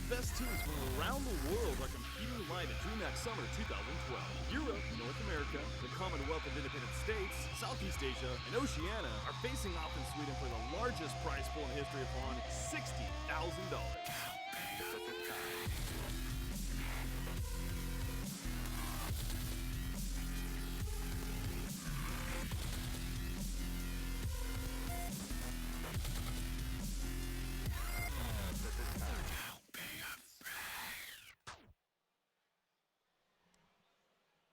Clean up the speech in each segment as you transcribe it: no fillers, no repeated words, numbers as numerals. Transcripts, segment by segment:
The best teams from around the world are competing live at DreamHack Summer 2012. Europe, North America, the Commonwealth of Independent States, Southeast Asia, and Oceania are facing off in Sweden for the largest prize pool in the history of HON, $60,000.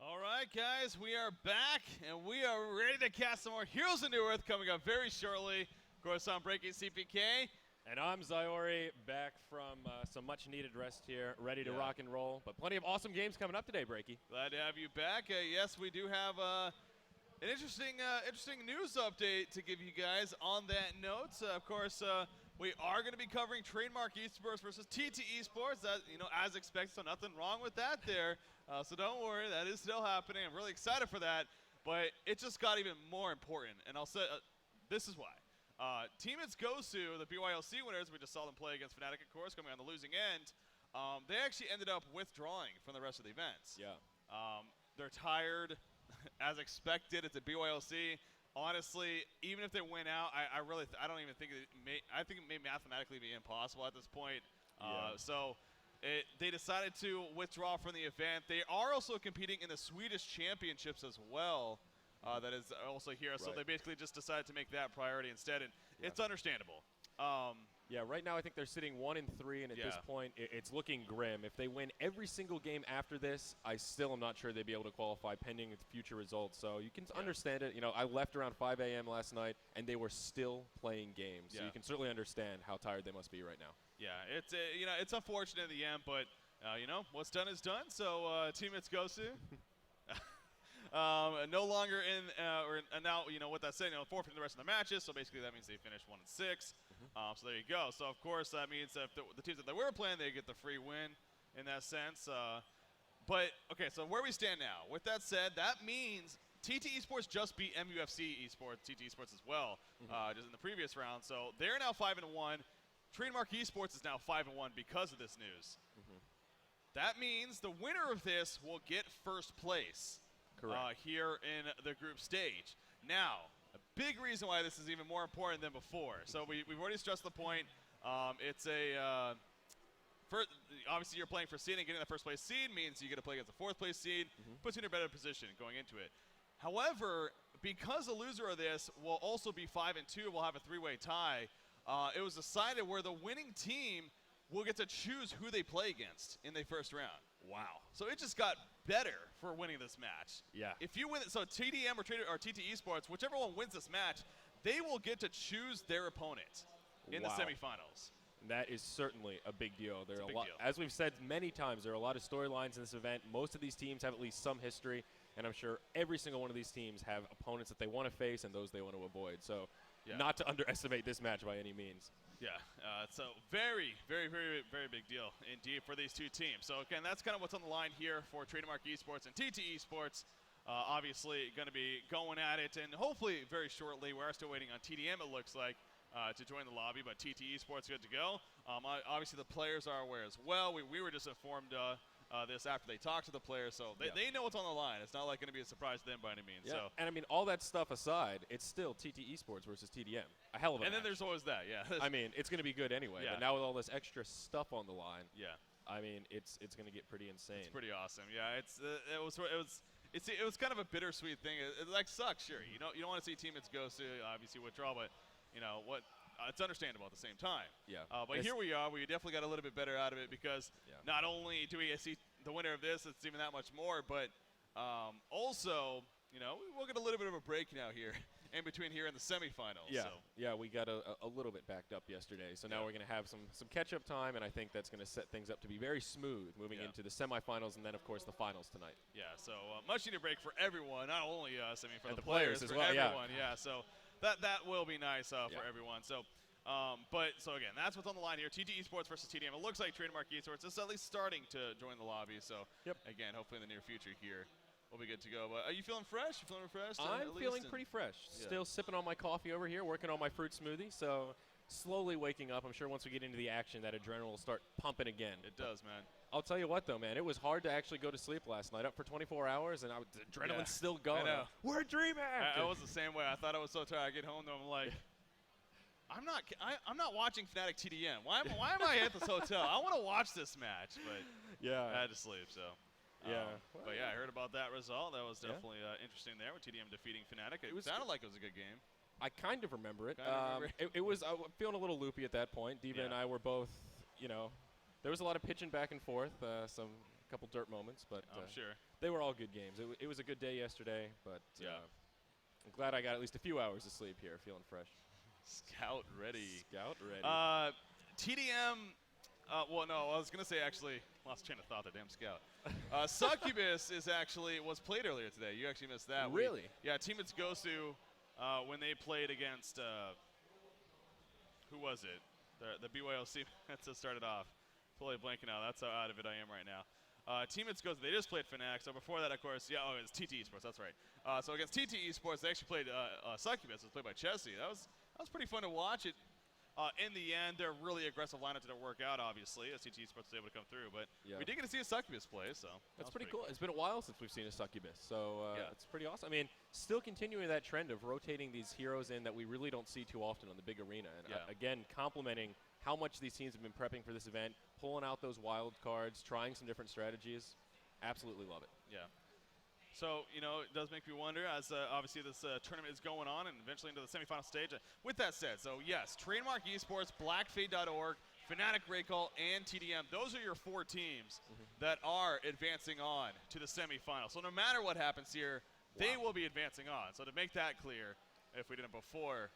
All right, guys, we are back, and we are ready to cast some more Heroes of New Earth coming up very shortly. Of course, I'm Breaking CPK. And I'm Zyori, back from some much-needed rest here, ready to rock and roll. But plenty of awesome games coming up today, Breaky. Glad to have you back. Yes, we do have an interesting news update to give you guys on that note. Of course, we are going to be covering Trademark eSports versus eSPORTS. That, as expected, so nothing wrong with that there. So don't worry, that is still happening. I'm really excited for that, but it just got even more important. And I'll say this is why. Team It's Gosu, the BYLC winners, we just saw them play against Fnatic, of course, coming on the losing end. They actually ended up withdrawing from the rest of the events. Yeah. They're tired, as expected. It's a BYLC. Honestly, even if they win out, I don't even think I think it may mathematically be impossible at this point. So they decided to withdraw from the event. They are also competing in the Swedish Championships as well. That is also here. Right. So they basically just decided to make that priority instead, and it's understandable. Yeah, right now I think they're sitting 1-3, and at this point it's looking grim. If they win every single game after this, I still am not sure they'd be able to qualify pending future results. So you can understand it. I left around 5 a.m. last night, and they were still playing games. So you can certainly understand how tired they must be right now. Yeah, it's it's unfortunate in the end, but what's done is done. So Team It's Gosu. No longer in, and now, with that said, forfeiting the rest of the matches, so basically that means they finished 1-6. So there you go. So, of course, that means if the teams that they were playing, they get the free win in that sense. But, okay, so where we stand now. With that said, that means TT Esports just beat MUFC Esports, TT Esports as well, just in the previous round. So they're now 5-1. Trademark Esports is now 5-1 because of this news. That means the winner of this will get first place. Correct. Here in the group stage. Now, a big reason why this is even more important than before. So we've already stressed the point. It's obviously you're playing for seed, and getting the first place seed means you get to play against the fourth place seed, puts you in a better position going into it. However, because the loser of this will also be 5-2, we'll have a three-way tie. It was decided where the winning team will get to choose who they play against in the first round. Wow. So it just got better for winning this match. Yeah. If you win, so TDM or TT Esports, whichever one wins this match, they will get to choose their opponent in the semifinals. That is certainly a big deal. It's a big deal. As we've said many times, there are a lot of storylines in this event. Most of these teams have at least some history, and I'm sure every single one of these teams have opponents that they want to face and those they want to avoid. So not to underestimate this match by any means. Yeah, so very, very, very, very big deal indeed for these two teams. So, again, that's kind of what's on the line here for Trademark Esports and TT Esports. Obviously going to be going at it, and hopefully very shortly. We're still waiting on TDM, it looks like, to join the lobby, but TT Esports good to go. Obviously, the players are aware as well. We were just informed this after they talked to the players, so they know what's on the line. It's not like going to be a surprise to them by any means. Yeah. So. And I mean, all that stuff aside, it's still TT Esports versus TDM. A hell of a match. And then there's always that, I mean, it's going to be good anyway. But now with all this extra stuff on the line, I mean, it's going to get pretty insane. It's pretty awesome. Yeah, it was kind of a bittersweet thing. It like sucks, sure. You don't want to see Team It's Gosu obviously withdraw, but what. It's understandable at the same time. Yeah. But here we are. We definitely got a little bit better out of it because not only do we see the winner of this, it's even that much more, but also, we'll get a little bit of a break now here in between here in the semifinals. Yeah, So. yeah, we got a little bit backed up yesterday, so now we're going to have some catch-up time, and I think that's going to set things up to be very smooth moving into the semifinals and then, of course, the finals tonight. Yeah, so much needed break for everyone, not only us, I mean, for and the players as for well, everyone. Yeah, so that will be nice for everyone. So, so again, that's what's on the line here. TT eSports versus TDM. It looks like Trademark eSports is at least starting to join the lobby. So, again, hopefully in the near future here, we'll be good to go. But are you feeling fresh? You feeling refreshed? I'm feeling pretty fresh. Still sipping on my coffee over here, working on my fruit smoothie. So slowly waking up. I'm sure once we get into the action, that adrenaline will start pumping again. It does, man. I'll tell you what, though, man. It was hard to actually go to sleep last night. Up for 24 hours, and the adrenaline's still going. I know. We're at DreamHack. I was the same way. I thought I was so tired. I get home, though, I'm like, I'm not watching Fnatic TDM. Why am I at this hotel? I want to watch this match, but I had to sleep, so. But yeah, I heard about that result. That was definitely interesting there with TDM defeating Fnatic. It sounded like it was a good game. I kind of remember it. It was feeling a little loopy at that point. Diva and I were both, there was a lot of pitching back and forth, a couple dirt moments, but I'm sure they were all good games. It was a good day yesterday, but I'm glad I got at least a few hours of sleep here, feeling fresh. Scout ready. Scout ready. TDM. Well, no, I was gonna say actually lost train of thought there. Damn Scout. Succubus was played earlier today. You actually missed that. Really? Yeah, Team It's Gosu when they played against who was it? The BYOC that started off. Totally blanking out. That's how out of it I am right now. Team It's Gosu, they just played Fnatic. So before that, of course, it was TT eSports. That's right. So against TT eSports, they actually played Succubus. It was played by Chessie. That was pretty fun to watch. It. In the end, their really aggressive lineup didn't work out, obviously, as TT eSports was able to come through. But we did get to see a Succubus play, so that's pretty cool. It's been a while since we've seen a Succubus, so it's pretty awesome. I mean, still continuing that trend of rotating these heroes in that we really don't see too often on the big arena. And again, complimenting how much these teams have been prepping for this event, pulling out those wild cards, trying some different strategies. Absolutely love it. Yeah. So, it does make me wonder as obviously this tournament is going on and eventually into the semifinal stage. With that said, so yes, Trademark eSports, BlackFade.org, Fnatic, Recall, and TDM. Those are your 4 teams that are advancing on to the semifinal. So no matter what happens here, they will be advancing on. So to make that clear, if we didn't before,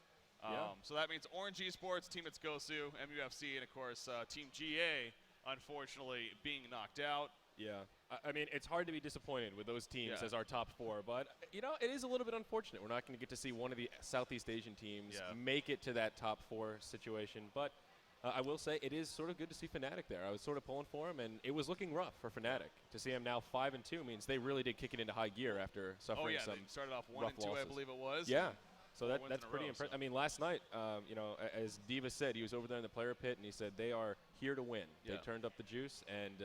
so that means Orange eSports, Team It's Gosu, MUFC, and of course Team GA, unfortunately, being knocked out. Yeah, I mean, it's hard to be disappointed with those teams as our top 4, but, it is a little bit unfortunate. We're not going to get to see one of the Southeast Asian teams make it to that top 4 situation, but I will say it is sort of good to see Fnatic there. I was sort of pulling for him, and it was looking rough for Fnatic. To see them now 5-2 means they really did kick it into high gear after suffering some they started off 1-2, losses. I believe it was. Yeah. So that's pretty impressive. So. I mean, last night, as Diva said, he was over there in the player pit, and he said they are here to win. They turned up the juice, and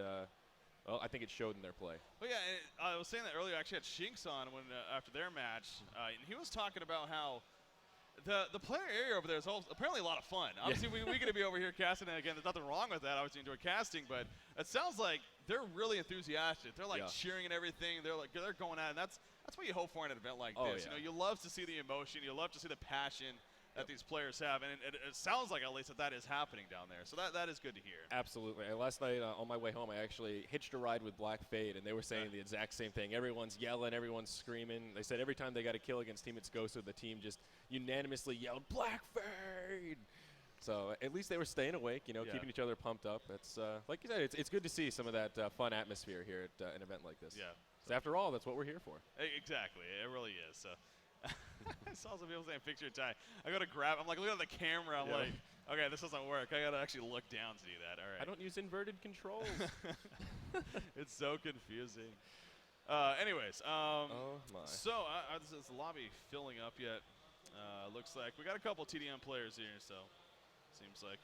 well, I think it showed in their play. Well, yeah, and I was saying that earlier. I actually had Shinx on when after their match, and he was talking about how the player area over there is apparently a lot of fun. Obviously, we get to be over here casting, and again, there's nothing wrong with that. I obviously enjoy casting, but it sounds like they're really enthusiastic. They're like cheering and everything. They're going at it. And that's what you hope for in an event like this. Yeah. You love to see the emotion. You love to see the passion that these players have, and it sounds like at least that is happening down there. So that is good to hear. Absolutely. And last night on my way home, I actually hitched a ride with Black Fade, and they were saying the exact same thing. Everyone's yelling, everyone's screaming. They said every time they got a kill against Team It's Gosu, the team just unanimously yelled, Black Fade! So at least they were staying awake, keeping each other pumped up. It's like you said, it's good to see some of that fun atmosphere here at an event like this. Yeah. So after all, that's what we're here for. Exactly. It really is. So. I saw some people saying picture time. I go to grab. I'm like looking at the camera. I'm like, okay, this doesn't work. I gotta actually look down to do that. All right. I don't use inverted controls. It's so confusing. Anyways, oh my. So is the lobby filling up yet? Looks like we got a couple TDM players here. So seems like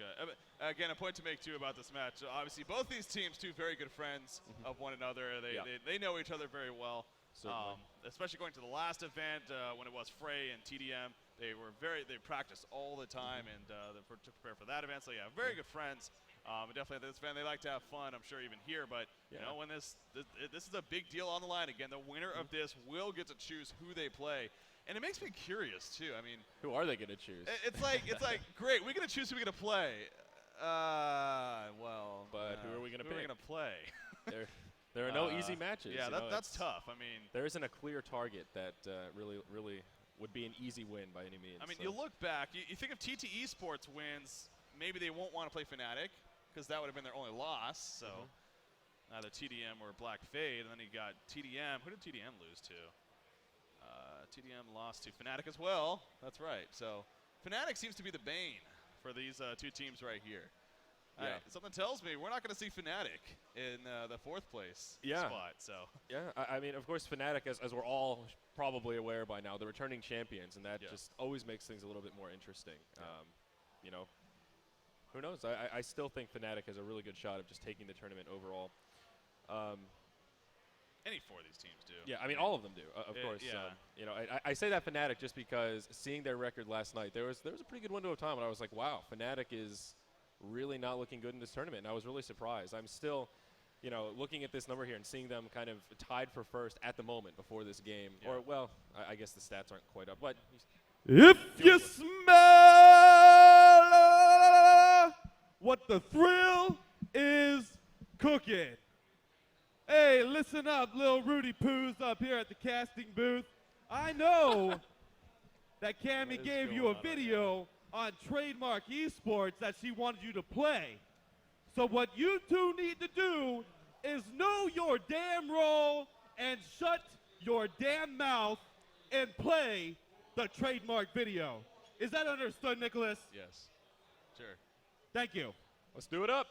again a point to make too about this match. Obviously, both these teams, two very good friends of one another. They know each other very well. Especially going to the last event when it was Frey and TDM, they practiced all the time and to prepare for that event. So yeah, very good friends. Definitely at this event, they like to have fun. I'm sure even here, but when this is a big deal on the line again. The winner of this will get to choose who they play, and it makes me curious too. I mean, who are they going to choose? It's like great, we're going to choose who we're going to play. But who are we going to pick? Who are we going to play? There are no easy matches. Yeah, that's tough. I mean, there isn't a clear target that really would be an easy win by any means. I mean, so. you look back, you think if TT Esports wins, maybe they won't want to play Fnatic, because that would have been their only loss. So either TDM or Black Fade, and then you got TDM. Who did TDM lose to? TDM lost to Fnatic as well. That's right. So Fnatic seems to be the bane for these two teams right here. Yeah. Something tells me we're not going to see Fnatic in the 4th place spot. So yeah, I mean, of course, Fnatic, as we're all probably aware by now, the returning champions, and that just always makes things a little bit more interesting. You know, who knows? I still think Fnatic has a really good shot of just taking the tournament overall. Any 4 of these teams do. Yeah, I mean, all of them do, of course. Yeah. You know, I say that Fnatic just because seeing their record last night, there was a pretty good window of time when I was like, wow, Fnatic is really not looking good in this tournament, and I was really surprised. I'm still, you know, looking at this number here and seeing them kind of tied for first at the moment before this game. Yeah. Or, well, I guess the stats aren't quite up, but If you smell what the thrill is cooking. Hey, listen up, little Rudy Poos up here at the casting booth. I know that Cammy gave you a video on Trademark eSports that she wanted you to play. So what you two need to do is know your damn role and shut your damn mouth and play the Trademark video. Is that understood, Nicholas? Yes. Sure. Thank you. let's do it up.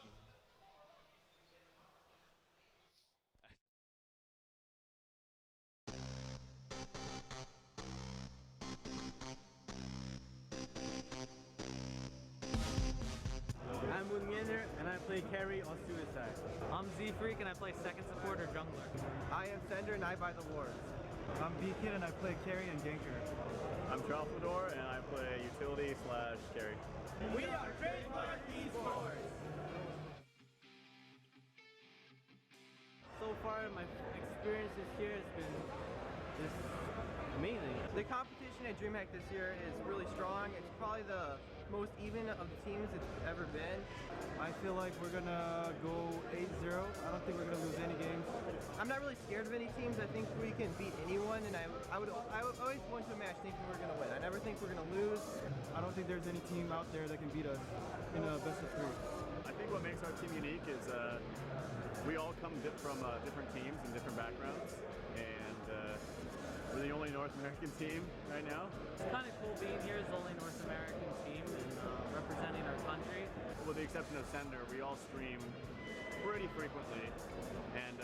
I'm Moonminder, and I play carry or suicide. I'm Z-Freak, and I play second support or jungler. I am Sender, and I buy the wards. I'm B-Kid, and I play carry and ganker. I'm Tralfador, and I play utility / carry. We are Trademark eSports! So far, my experiences here has been just amazing. The competition at DreamHack this year is really strong. It's probably the most even of the teams it's ever been. I feel like we're gonna go 8-0. I don't think we're gonna lose any games. I'm not really scared of any teams. I think we can beat anyone, and I would always go into a match thinking we're gonna win. I never think we're gonna lose. I don't think there's any team out there that can beat us in a best of 3. I think what makes our team unique is we all come from different teams and different backgrounds, and we're the only North American team right now. It's kind of cool being here as the only North American team and representing our country. With the exception of Sender, we all stream pretty frequently, and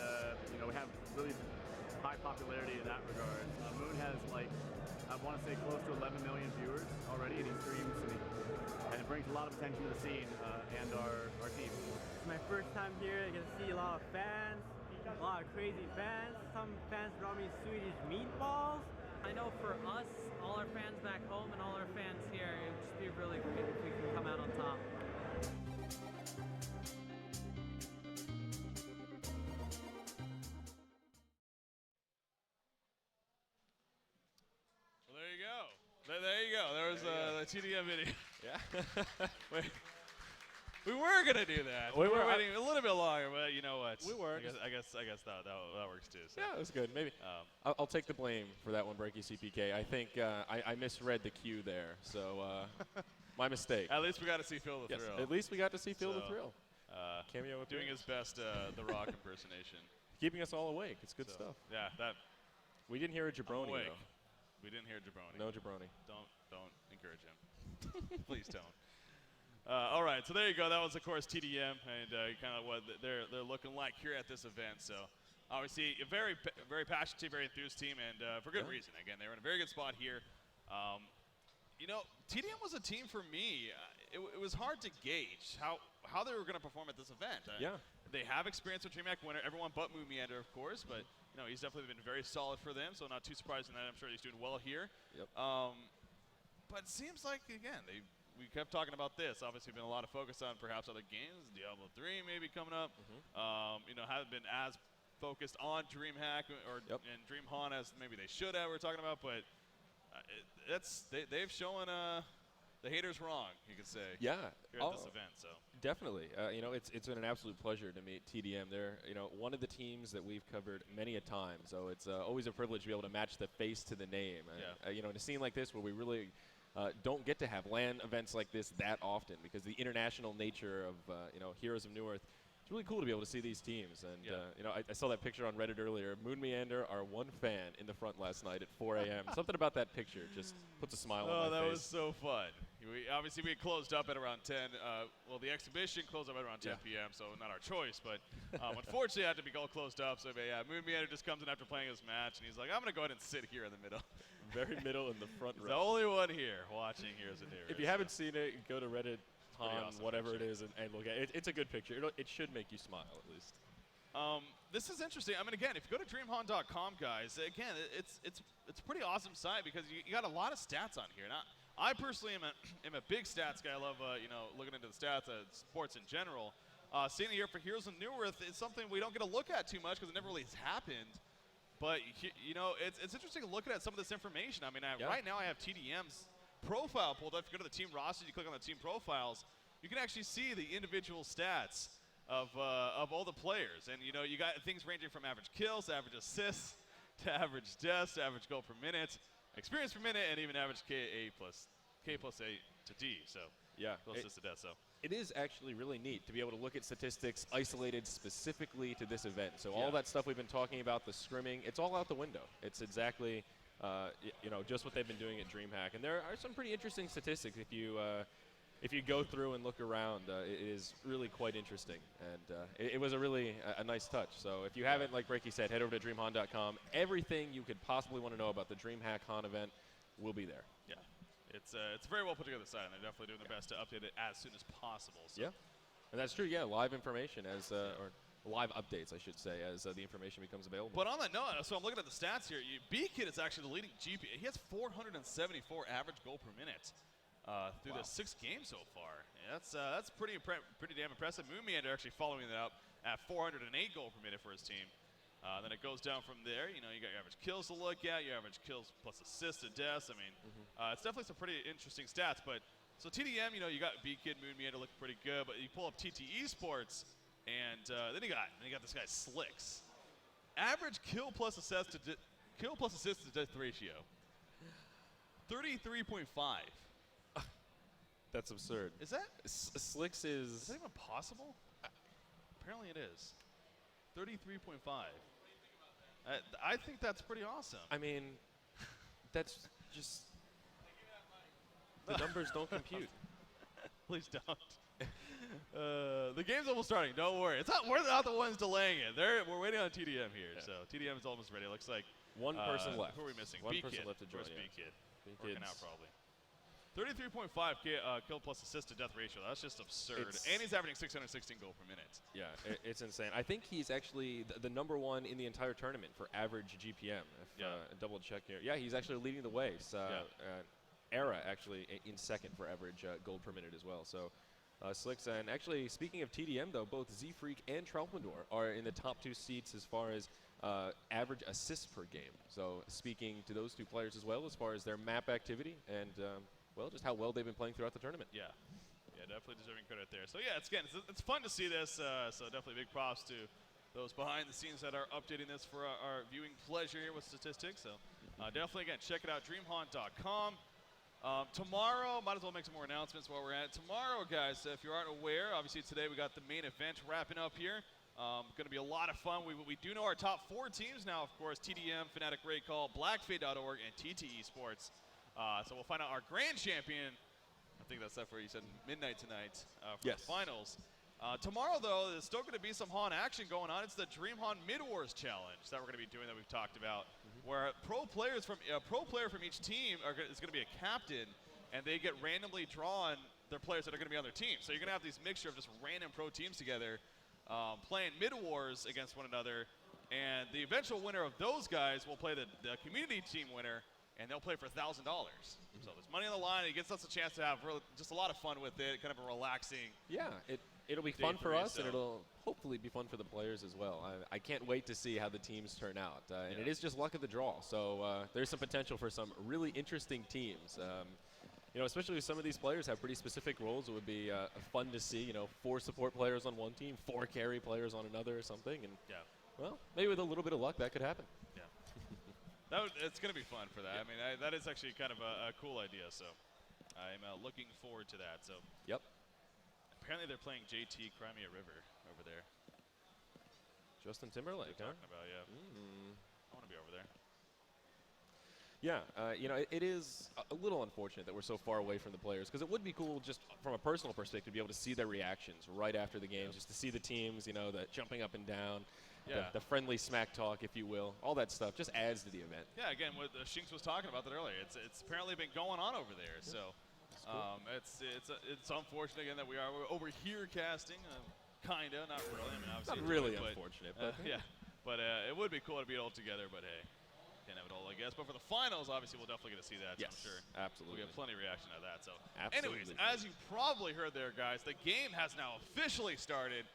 you know, we have really high popularity in that regard. Moon has, like, I want to say close to 11 million viewers already, and he streams, and it brings a lot of attention to the scene and our team. It's my first time here. I get to see a lot of fans, a lot of crazy fans. Some fans brought me Swedish meatballs. I know for us, all our fans back home and all our fans here, it would just be really great if we can come out on top. Well, there you go. There you go. There was the TDM video. Yeah. Wait. We were gonna do that. We We were were. waiting a little bit longer, but you know what? We were. I guess that works too. So. Yeah, it was good. Maybe I'll take the blame for that one, Breaky CPK. I think I misread the cue there, so my mistake. At least we got to see Phil the Yes, Thrill. at least we got to see Phil the So, Thrill. Cameo doing appearance. his best The Rock impersonation. Keeping us all awake. It's good So, stuff. Yeah, that We didn't hear a jabroni awake. though. We didn't hear Jabroni. No jabroni. Don't encourage him. Please don't. All right, so there you go. That was, of course, TDM, and kind of what they're looking like here at this event. So, obviously, a very passionate team, very enthused team, and for good reason. Again, they were in a very good spot here. You know, TDM was a team for me. It was hard to gauge how they were going to perform at this event. Yeah. They have experience with DreamHack winner, everyone but Moomiander, of course, but you know he's definitely been very solid for them. So not too surprising that I'm sure he's doing well here. Yep. But it seems like again we kept talking about this. Obviously, been a lot of focus on perhaps other games. Diablo 3 maybe coming up. You know, haven't been as focused on DreamHack and DreamHoN as maybe they should have. We're talking about, but they've shown the haters wrong, you could say. Yeah. Here at this event, so. Definitely. You know, it's been an absolute pleasure to meet TDM. They're, you know, one of the teams that we've covered many a time. So it's always a privilege to be able to match the face to the name. And, you know, in a scene like this where we really don't get to have LAN events like this that often because the international nature of, you know, Heroes of New Earth, it's really cool to be able to see these teams. And, you know, I saw that picture on Reddit earlier. Moon Meander, our one fan in the front last night at 4 a.m. Something about that picture just puts a smile on my face. Oh, that was so fun. Obviously, we had closed up at around 10. Well, the exhibition closed up at around 10 p.m., so not our choice. But unfortunately, it had to be all closed up. So, yeah, Moon Meander just comes in after playing his match, and he's like, I'm going to go ahead and sit here in the middle. Very middle in the front row. The only one here watching Heroes of New Earth. If you haven't seen it, go to Reddit. Awesome whatever it is, and look at it. It's a good picture. It should make you smile at least. This is interesting. I mean, again, if you go to DreamHack.com, guys, again, it's a pretty awesome site because you got a lot of stats on here. Now, I personally am a big stats guy. I love you know, looking into the stats, sports in general. Seeing it here for Heroes of New Earth is something we don't get to look at too much because it never really has happened. But you know, it's interesting looking at some of this information. I mean, right now I have TDM's profile pulled up. If you go to the team roster, you click on the team profiles, you can actually see the individual stats of all the players. And, you know, you got things ranging from average kills, average assists, to average deaths, to average goal per minute, experience per minute, and even average K plus A to D. So, yeah, assists to death. So it is actually really neat to be able to look at statistics isolated specifically to this event. So all that stuff we've been talking about, the scrimming, it's all out the window. It's exactly you know, just what they've been doing at DreamHack. And there are some pretty interesting statistics if you go through and look around. It is really quite interesting. And it was a really a nice touch. So if you haven't, like Breaky said, head over to DreamHon.com. Everything you could possibly want to know about the DreamHack HON event will be there. Yeah. It's a very well put together site, and they're definitely doing their best to update it as soon as possible. So. Yeah. And that's true, yeah, live information as or live updates, I should say, as the information becomes available. But on that note, so I'm looking at the stats here. B-Kid is actually the leading GP. He has 474 average goal per minute through the 6 games so far. Yeah, that's pretty damn impressive. Moon Meander actually following that up at 408 goal per minute for his team. Then it goes down from there. You know, you got your average kills to look at, your average kills plus assists to deaths. I mean, it's definitely some pretty interesting stats. But so TDM, you know, you got B-Kid, Moon Meander looking pretty good. But you pull up TT Esports. And then you got this guy Slicks. Average kill plus assist to death ratio, 33.5. That's absurd. Is that Slicks is? Is that even possible? Apparently it is. 33.5. I think that's pretty awesome. I mean, that's just the numbers don't compute. Please don't. The game's almost starting. Don't worry. We're not the ones delaying it. We're waiting on TDM here. So TDM is almost ready. It looks like one person left. Who are we missing? One B-Kid. person left to join. B-Kid. Working out probably. 33.5 kill plus assist to death ratio. That's just absurd. And he's averaging 616 goal per minute. Yeah, it's insane. I think he's actually the number one in the entire tournament for average GPM. Double check here. Yeah, he's actually leading the way. Era actually in second for average gold per minute as well. So. Slicks, and actually, speaking of TDM, though, both Z-Freak and Troutlandor are in the top 2 seats as far as average assists per game. So speaking to those 2 players as well as far as their map activity and, well, just how well they've been playing throughout the tournament. Yeah, definitely deserving credit there. So, yeah, it's fun to see this. So definitely big props to those behind the scenes that are updating this for our viewing pleasure here with statistics. So definitely, again, check it out, DreamHon.com. Tomorrow, might as well make some more announcements while we're at it. Tomorrow, guys, if you aren't aware, obviously today we got the main event wrapping up here. Going to be a lot of fun. We do know our top 4 teams now, of course, TDM, Fnatic Raycall, BlackFade.org, and TT Esports. So we'll find out our grand champion. I think that's that for you said midnight tonight for the finals. Tomorrow, though, there's still going to be some HON action going on. It's the DreamHoN Mid-Wars Challenge that we're going to be doing that we've talked about, where a pro player from each team is going to be a captain, and they get randomly drawn their players that are going to be on their team. So you're going to have this mixture of just random pro teams together playing Mid-Wars against one another, and the eventual winner of those guys will play the community team winner, and they'll play for $1,000. So there's money on the line. It gets us a chance to have just a lot of fun with it, kind of a relaxing. Yeah, it'll be fun for us, and it'll hopefully be fun for the players as well. I can't wait to see how the teams turn out. It is just luck of the draw, so there's some potential for some really interesting teams. you know, especially some of these players have pretty specific roles. It would be fun to see, you know, 4 support players on one team, 4 carry players on another or something. And well, maybe with a little bit of luck that could happen. Yeah, it's going to be fun for that. I mean, that is actually kind of a cool idea. So I'm looking forward to that. So apparently they're playing JT Crimea River over there. Justin Timberlake, huh? Talking about, I want to be over there. Yeah, you know, it is a little unfortunate that we're so far away from the players, because it would be cool just from a personal perspective to be able to see their reactions right after the games, just to see the teams, you know, the jumping up and down, the friendly smack talk, if you will, all that stuff just adds to the event. Yeah, again, what Shinx was talking about that earlier, it's apparently been going on over there. So cool. It's unfortunate again that we're over here casting, kinda, not really. I mean, obviously not really unfortunate, but but it would be cool to be all together. But hey. Can't have it all, I guess. But for the finals, obviously, we'll definitely get to see that. Yes, so I'm sure absolutely. We'll get plenty of reaction out of that. So, absolutely. anyways, as you probably heard there, guys, the game has now officially started.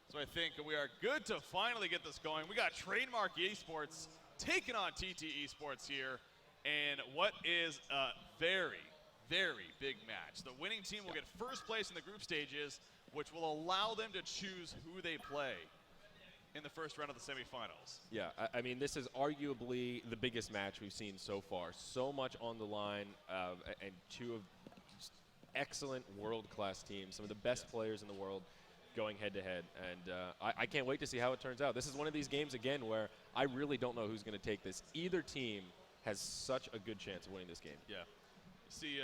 So I think we are good to finally get this going. We got Trademark eSports taking on TteS eSports here, and what is a very, very big match. The winning team will get first place in the group stages, which will allow them to choose who they play in the first round of the semifinals. Yeah, I mean, this is arguably the biggest match we've seen so far. So much on the line, and 2 of excellent world-class teams, some of the best players in the world going head-to-head. And I can't wait to see how it turns out. This is one of these games, again, where I really don't know who's going to take this. Either team has such a good chance of winning this game. Yeah. You see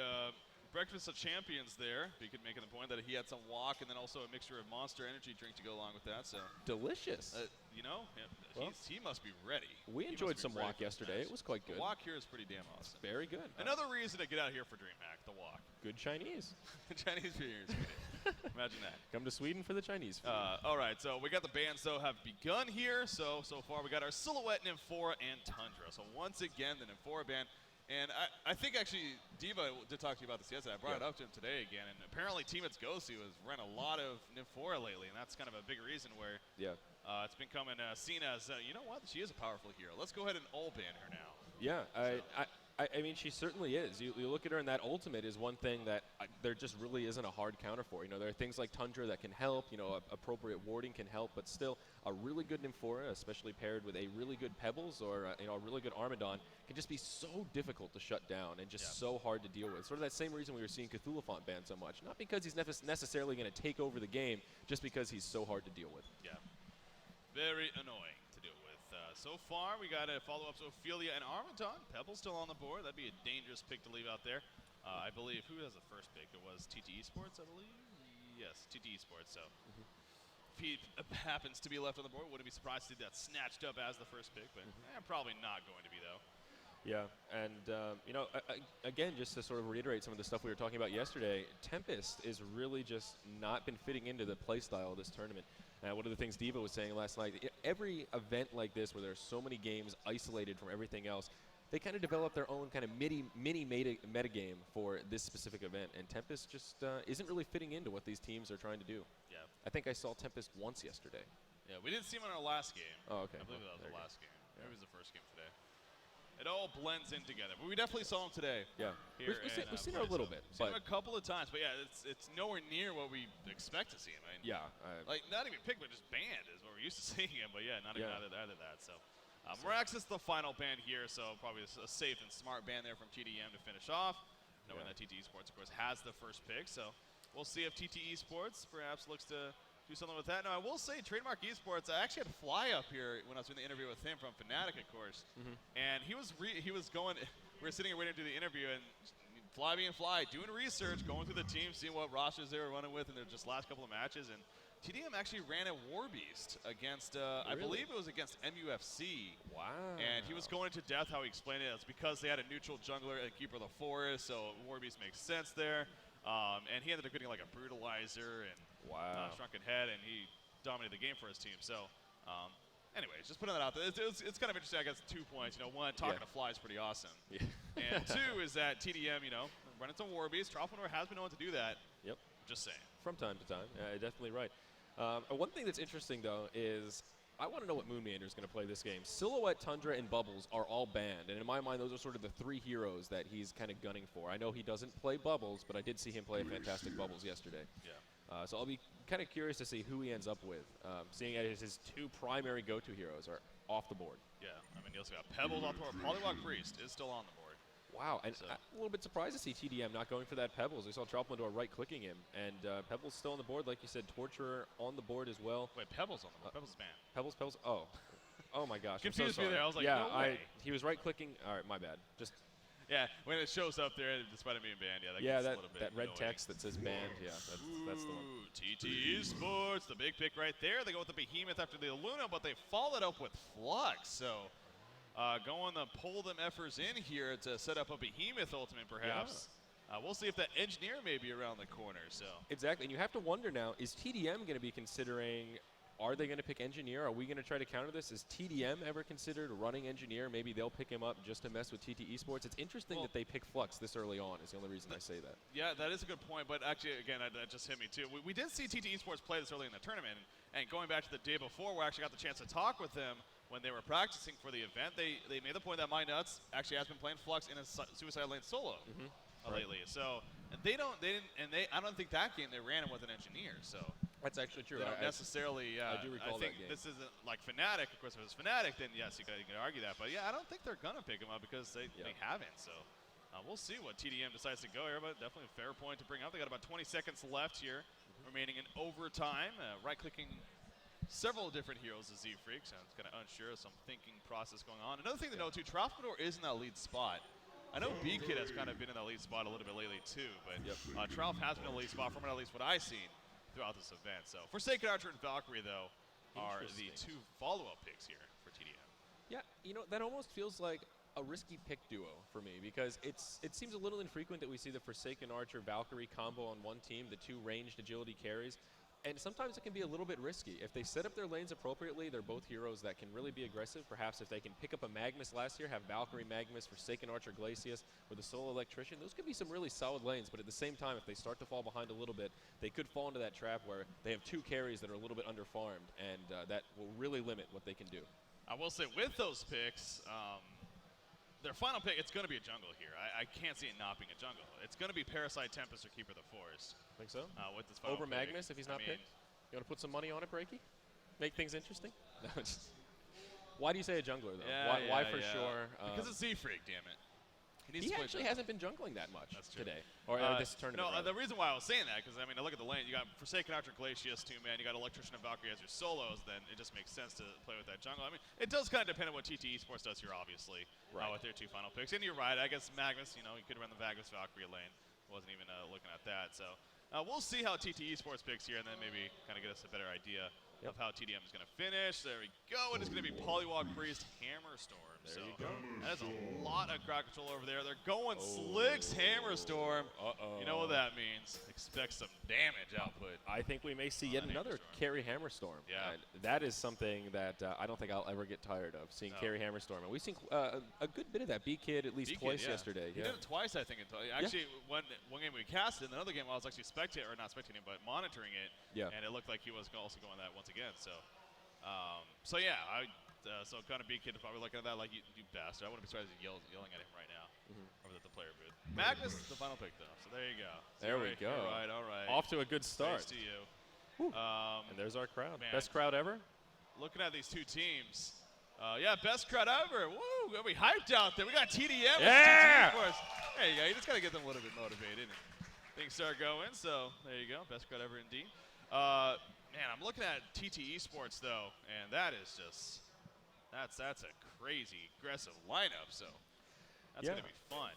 Breakfast of Champions there. You could make the point that he had some walk and then also a mixture of Monster Energy drink to go along with that. So delicious. You know, he must be ready. We enjoyed some walk yesterday. It was quite good. The walk here is pretty damn awesome. Very good. Another reason to get out here for DreamHack, the walk. Good Chinese. Chinese beers. Imagine that. Come to Sweden for the Chinese food. All right, so we got the bands, though, have begun here. So far we got our Silhouette, Nymphora, and Tundra. So once again, the Nymphora band. And I think actually Diva did talk to you about this yesterday. I brought it up to him today again. And apparently Team It's Ghosty has run a lot of Nymphora lately. And that's kind of a big reason where it's been coming seen as, you know what, she is a powerful hero. Let's go ahead and all ban her now. Yeah, I mean, she certainly is. You look at her, and that ultimate is one thing that there just really isn't a hard counter for. You know, there are things like Tundra that can help. You know, appropriate warding can help, but still, a really good Nymphora, especially paired with a really good Pebbles or a really good Armadon, can just be so difficult to shut down and just so hard to deal with. Sort of that same reason we were seeing Cthulhuphant banned so much. Not because he's necessarily going to take over the game, just because he's so hard to deal with. Yeah, very annoying. So far, we got a follow-up to Ophelia and Armadon. Pebble still on the board. That'd be a dangerous pick to leave out there. I believe, who has the first pick? It was TteS eSports, I believe? Yes, TteS eSports. So if he happens to be left on the board, wouldn't be surprised to see that snatched up as the first pick, but probably not going to be, though. Yeah, and, you know, again, just to sort of reiterate some of the stuff we were talking about yesterday, Tempest is really just not been fitting into the play style of this tournament. One of the things Diva was saying last night, every event like this where there's so many games isolated from everything else, they kind of develop their own kind of mini metagame for this specific event, and Tempest just isn't really fitting into what these teams are trying to do. Yeah. I think I saw Tempest once yesterday. Yeah, we didn't see him in our last game. Oh, okay. I believe that was the last game. Maybe it was the first game today. It all blends in together, but we definitely saw him today. Yeah, we've seen her a little bit. Seen him a couple of times, but yeah, it's nowhere near what we expect to see him. I mean, like not even picked, but just banned is what we're used to seeing him. But yeah, not even either that. So Miraxis the final ban here, so probably a safe and smart ban there from TDM to finish off. Knowing that TteS eSports, of course, has the first pick, so we'll see if TteS eSports perhaps looks to do something with that. Now, I will say, Trademark eSports, I actually had Fly up here when I was doing the interview with him from Fnatic, of course. And he was going, we were sitting here waiting to do the interview, and Fly being Fly, doing research, going through the team, seeing what rosters they were running with in their just last couple of matches. And TDM actually ran a Warbeast against, I believe it was against MUFC. Wow. And he was going into depth how he explained it. It's because they had a neutral jungler and keeper of the forest, so Warbeast makes sense there. And he ended up getting like a Brutalizer and Shrunken Head, and he dominated the game for his team. So, anyways, just putting that out there. It's kind of interesting, I guess, 2 points. You know, one, talking to Fly is pretty awesome. And 2 is that TDM, you know, running some Warbeast. Troughnor has been known to do that. Just saying. From time to time. Definitely right. One thing that's interesting, though, is I want to know what Moon Meander is going to play this game. Silhouette, Tundra, and Bubbles are all banned, and in my mind, those are sort of the 3 heroes that he's kind of gunning for. I know he doesn't play Bubbles, but I did see him play a fantastic Bubbles yesterday. Yeah. So I'll be kind of curious to see who he ends up with, seeing as his 2 primary go-to heroes are off the board. Yeah, I mean, you also got Pebbles off the board. Polywog Priest is still on the board. Wow, and So. I'm a little bit surprised to see TDM not going for that Pebbles. We saw Trouplandor right-clicking him, and Pebbles still on the board, like you said. Torturer on the board as well. Wait, Pebbles on the board. Pebbles is banned. Pebbles, oh. Oh my gosh, I'm so Confused me sorry. there. I was like, yeah, no way. he was right-clicking. All right, my bad. Just Yeah, when it shows up there, despite it being banned, that yeah, gets that, a little bit that red annoying. text that says banned, yeah, that's the one. TT eSports, the big pick right there. They go with the Behemoth after the Luna, but they follow it up with Flux. So going to pull them efforts in here to set up a Behemoth ultimate, perhaps. We'll see if that Engineer may be around the corner. So Exactly, and you have to wonder now, is TDM going to be considering, are they going to pick Engineer? Are we going to try to counter this? Is TDM ever considered running Engineer? Maybe they'll pick him up just to mess with TT eSports. It's interesting that they pick Flux this early on is the only reason I say that. yeah, that is a good point. But actually, again, that just hit me too. We did see TT eSports play this early in the tournament. And going back to the day before, we actually got the chance to talk with them when they were practicing for the event. They made the point that My Nuts actually has been playing Flux in a Suicide Lane solo lately. So I don't think that game they ran him with an Engineer. So That's actually true. they don't necessarily. I do recall I think that game. this isn't like Fnatic. Of course, if it was Fnatic, then yes, you can argue that. But yeah, I don't think they're gonna pick him up because they haven't. So we'll see what TDM decides to go here. But definitely a fair point to bring up. They got about 20 seconds left here, remaining in overtime. Right-clicking several different heroes as Z-Freak. Sounds kind of unsure. Some thinking process going on. Another thing to note too, Trouplandor is in that lead spot. I know B-Kid has kind of been in that lead spot a little bit lately too, but Trouf has been in the lead spot from at least what I've seen throughout this event. So Forsaken Archer and Valkyrie, though, are the 2 follow-up picks here for TDM. Yeah, you know, that almost feels like a risky pick duo for me because it seems a little infrequent that we see the Forsaken Archer Valkyrie combo on one team, the 2 ranged agility carries. And sometimes it can be a little bit risky. If they set up their lanes appropriately, they're both heroes that can really be aggressive. Perhaps if they can pick up a Magnus last year, have Valkyrie Magnus, Forsaken Archer Glacius with a solo Electrician, those could be some really solid lanes. But at the same time, if they start to fall behind a little bit, they could fall into that trap where they have 2 carries that are a little bit underfarmed, and that will really limit what they can do. I will say with those picks, their final pick, it's going to be a jungle here. I can't see it not being a jungle. It's going to be Parasite, Tempest, or Keeper of the Forest. Think so? With this final Over pick. Magnus if he's not picked? You want to put some money on it, Breaky? Make things interesting? No, why do you say a jungler, though? Why for sure? Because it's Z-Freak, damn it. He actually hasn't been jungling that much today, or this tournament. No, the reason why I was saying that, because I mean, I look at the lane. You got Forsaken Archer, Glacius, 2-man. You got Electrician and Valkyrie as your solos. Then it just makes sense to play with that jungle. I mean, it does kind of depend on what TT eSports does here, obviously, with their 2 final picks. And you're right. I guess Magnus, you could run the Magnus Valkyrie lane. Wasn't even looking at that. So we'll see how TT eSports picks here, and then maybe kind of get us a better idea of how TDM is going to finish. There we go. It is going to be Polywog Priest, Hammerstorm. There you go. That is a lot of crowd control over there. They're going Slicks Hammerstorm. You know what that means. Expect some damage output. I think we may see yet another carry Hammerstorm. Yeah. That is something that I don't think I'll ever get tired of, seeing carry Hammerstorm. And we've seen a good bit of that. B-Kid at least twice yesterday. He did it twice, I think. Actually, one game we casted, and another game I was actually not spectating, but monitoring it. Yeah. And it looked like he was also going that once again. So, so kind of B-Kid is probably looking at that like, you bastard. I wouldn't be surprised if he's yelling at him right now over at the player booth. Magnus, the final pick, though. So there you go. There we go. All right. Off to a good start. Thanks to you. And there's our crowd. Man. Best crowd ever? Looking at these 2 teams. Best crowd ever. Woo, we hyped out there. We got TDM. Yeah! For us. There you go. You just got to get them a little bit motivated. And things start going. So there you go. Best crowd ever indeed. Man, I'm looking at TT eSports, though, and that is just, that's a crazy, aggressive lineup. So that's going to be fun.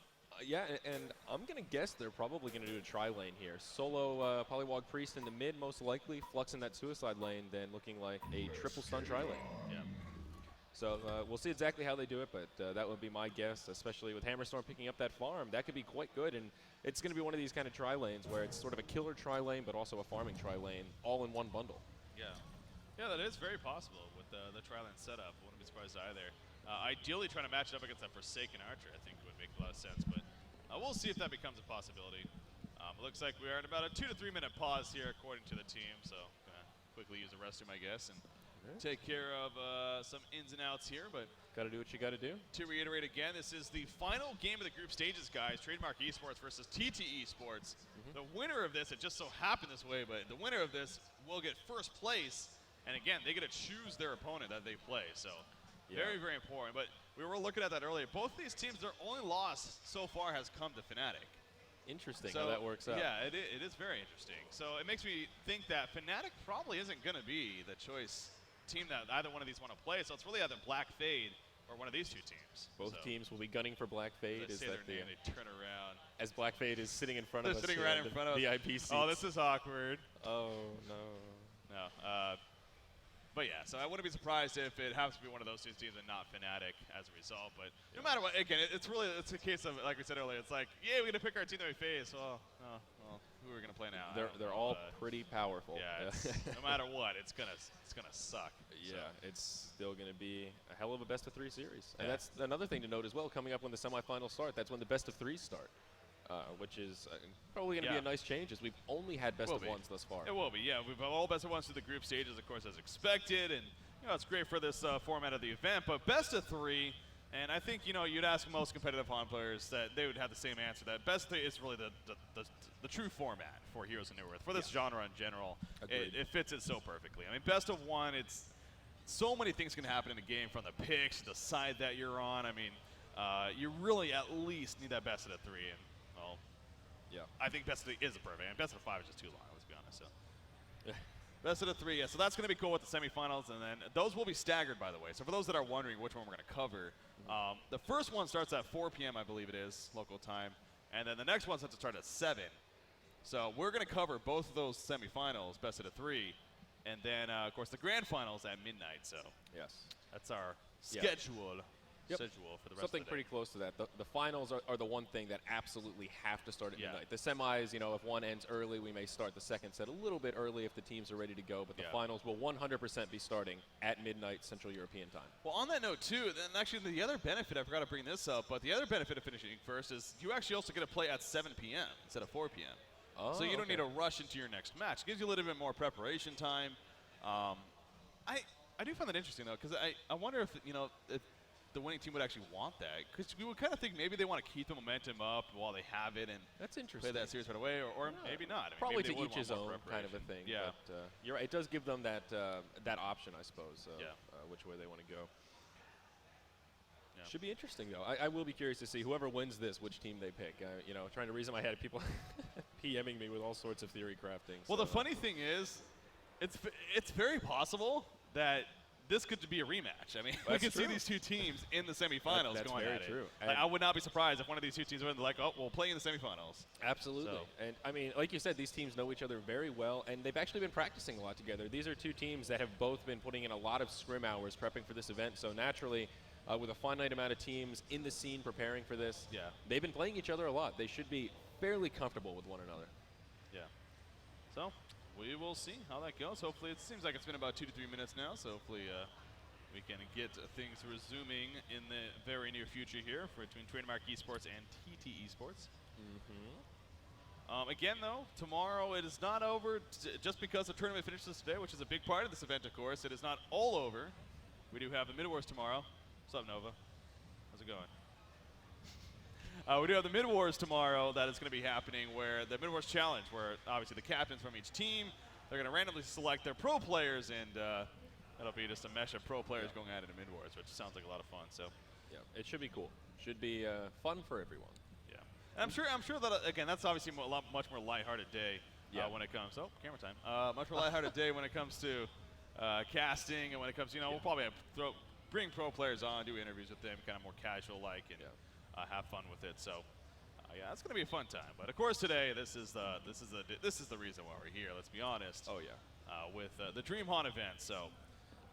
And I'm going to guess they're probably going to do a tri-lane here. Solo Polywog Priest in the mid, most likely. Flux in that suicide lane, then looking like a triple stun tri-lane. Yeah. So we'll see exactly how they do it, but that would be my guess, especially with Hammerstorm picking up that farm. That could be quite good, and it's going to be one of these kind of tri-lanes where it's sort of a killer tri-lane, but also a farming tri-lane, all in one bundle. Yeah. Yeah, that is very possible with the tri-lane setup. Wouldn't be surprised either. Ideally, trying to match it up against that Forsaken Archer, I think, would make a lot of sense, but we'll see if that becomes a possibility. Looks like we are in about a 2 to 3 minute pause here, according to the team, so gonna quickly use the restroom, I guess, and take care of some ins and outs here, but Got to do what you got to do. to reiterate again, this is the final game of the group stages, guys. Trademark eSports versus TteS. The winner of this, it just so happened this way, but the winner of this will get first place. And again, they get to choose their opponent that they play. So very, very important. But we were looking at that earlier. Both of these teams, their only loss so far has come to Fnatic. Interesting So, how that works out. Yeah, it is very interesting. So it makes me think that Fnatic probably isn't going to be the choice team that either one of these want to play. So it's really either Black Fade or one of these two teams. Both teams will be gunning for Black Fade. They Is say that their name, they turn around. as Black Fade is sitting in front of us? They're sitting here right the in front of us. VIP seats. Oh, this is awkward. Oh, no. No. But yeah, so I wouldn't be surprised if it happens to be one of those two teams and not Fnatic as a result. But no matter what, again, it's a case of, like we said earlier, it's like, yeah, we're going to pick our team that we face. Well, who are we going to play now? They're all pretty powerful. Yeah, no matter what, it's gonna suck. Yeah, So. it's still going to be a hell of a best-of-3 series. And Yeah. that's another thing to note as well. Coming up when the semifinals start, that's when the best-of-3s start, which is probably going to be a nice change, as we've only had best-of-1s thus far. It will be, yeah. We've all best of ones through the group stages, of course, as expected, and it's great for this format of the event. But best of 3, and I think you'd ask most competitive HON players that they would have the same answer. That best of 3 is really the true format for Heroes of New Earth, for this genre in general. It fits it so perfectly. I mean, best of 1, it's so many things can happen in the game, from the picks, the side that you're on. I mean, you really at least need that best of 3, and well, I think best of 3 is a perfect. And best of 5 is just too long. Let's be honest. So. Best of 3, yeah. So that's going to be cool with the semifinals, and then those will be staggered, by the way. So for those that are wondering which one we're going to cover, the first one starts at 4 p.m., I believe it is, local time, and then the next one's set to start at 7. So we're going to cover both of those semifinals, best of 3, and then of course the grand finals at midnight. So Yes. that's our schedule. Yep. Schedule for the rest Something of the pretty day. close to that. The finals are the one thing that absolutely have to start at Yeah. midnight. The semis, if one ends early, we may start the second set a little bit early if the teams are ready to go, but the finals will 100% be starting at midnight Central European time. Well, on that note, too, then actually the other benefit, I forgot to bring this up, but the other benefit of finishing first is you actually also get to play at 7 p.m. instead of 4 p.m. Oh, so you don't okay. need to rush into your next match. It gives you a little bit more preparation time. I do find that interesting, though, because I wonder if the winning team would actually want that, because we would kind of think maybe they want to keep the momentum up while they have it and That's interesting. play that series right away, or maybe not. I mean, Probably maybe they to would each want his more own kind of a preparation. thing. Yeah. But you're right. It does give them that option, I suppose, Yeah. which way they want to go. Yeah. Should be interesting, though. I will be curious to see whoever wins this, which team they pick. Trying to reason in my head, people PMing me with all sorts of theory crafting. Well, so, the funny thing is, it's very possible that this could be a rematch. I mean, we That's could see true. these two teams in the semifinals That's going very at it. true. Like, And- I would not be surprised if one of these two teams went like, oh, we'll play in the semifinals. Absolutely. So- And, I mean, like you said, these teams know each other very well, and they've actually been practicing a lot together. These are two teams that have both been putting in a lot of scrim hours prepping for this event, so naturally, with a finite amount of teams in the scene preparing for this, they've been playing each other a lot. They should be fairly comfortable with one another. Yeah. So we will see how that goes. Hopefully, it seems like it's been about 2 to 3 minutes now, so hopefully we can get things resuming in the very near future here between Trademark eSports and TteS. Again, though, tomorrow it is not over just because the tournament finishes today, which is a big part of this event, of course. It is not all over. We do have the Mid-Wars tomorrow. What's up, Nova? How's it going? We do have the Mid-Wars tomorrow that is going to be happening, where the Mid-Wars Challenge, where obviously the captains from each team, they're going to randomly select their pro players, and that'll be just a mesh of pro players going at it in Mid-Wars, which sounds like a lot of fun. So, Yeah, it should be cool. Should be fun for everyone. yeah. And I'm sure that, again, that's obviously much more lighthearted day when it comes. Oh, camera time. Much more lighthearted day when it comes to casting, and when it comes, we'll probably bring pro players on, do interviews with them, kind of more casual-like, and have fun with it. So, yeah, it's going to be a fun time. But of course, today this is the reason why we're here. Let's be honest. Oh, yeah. With the DreamHawn event. So,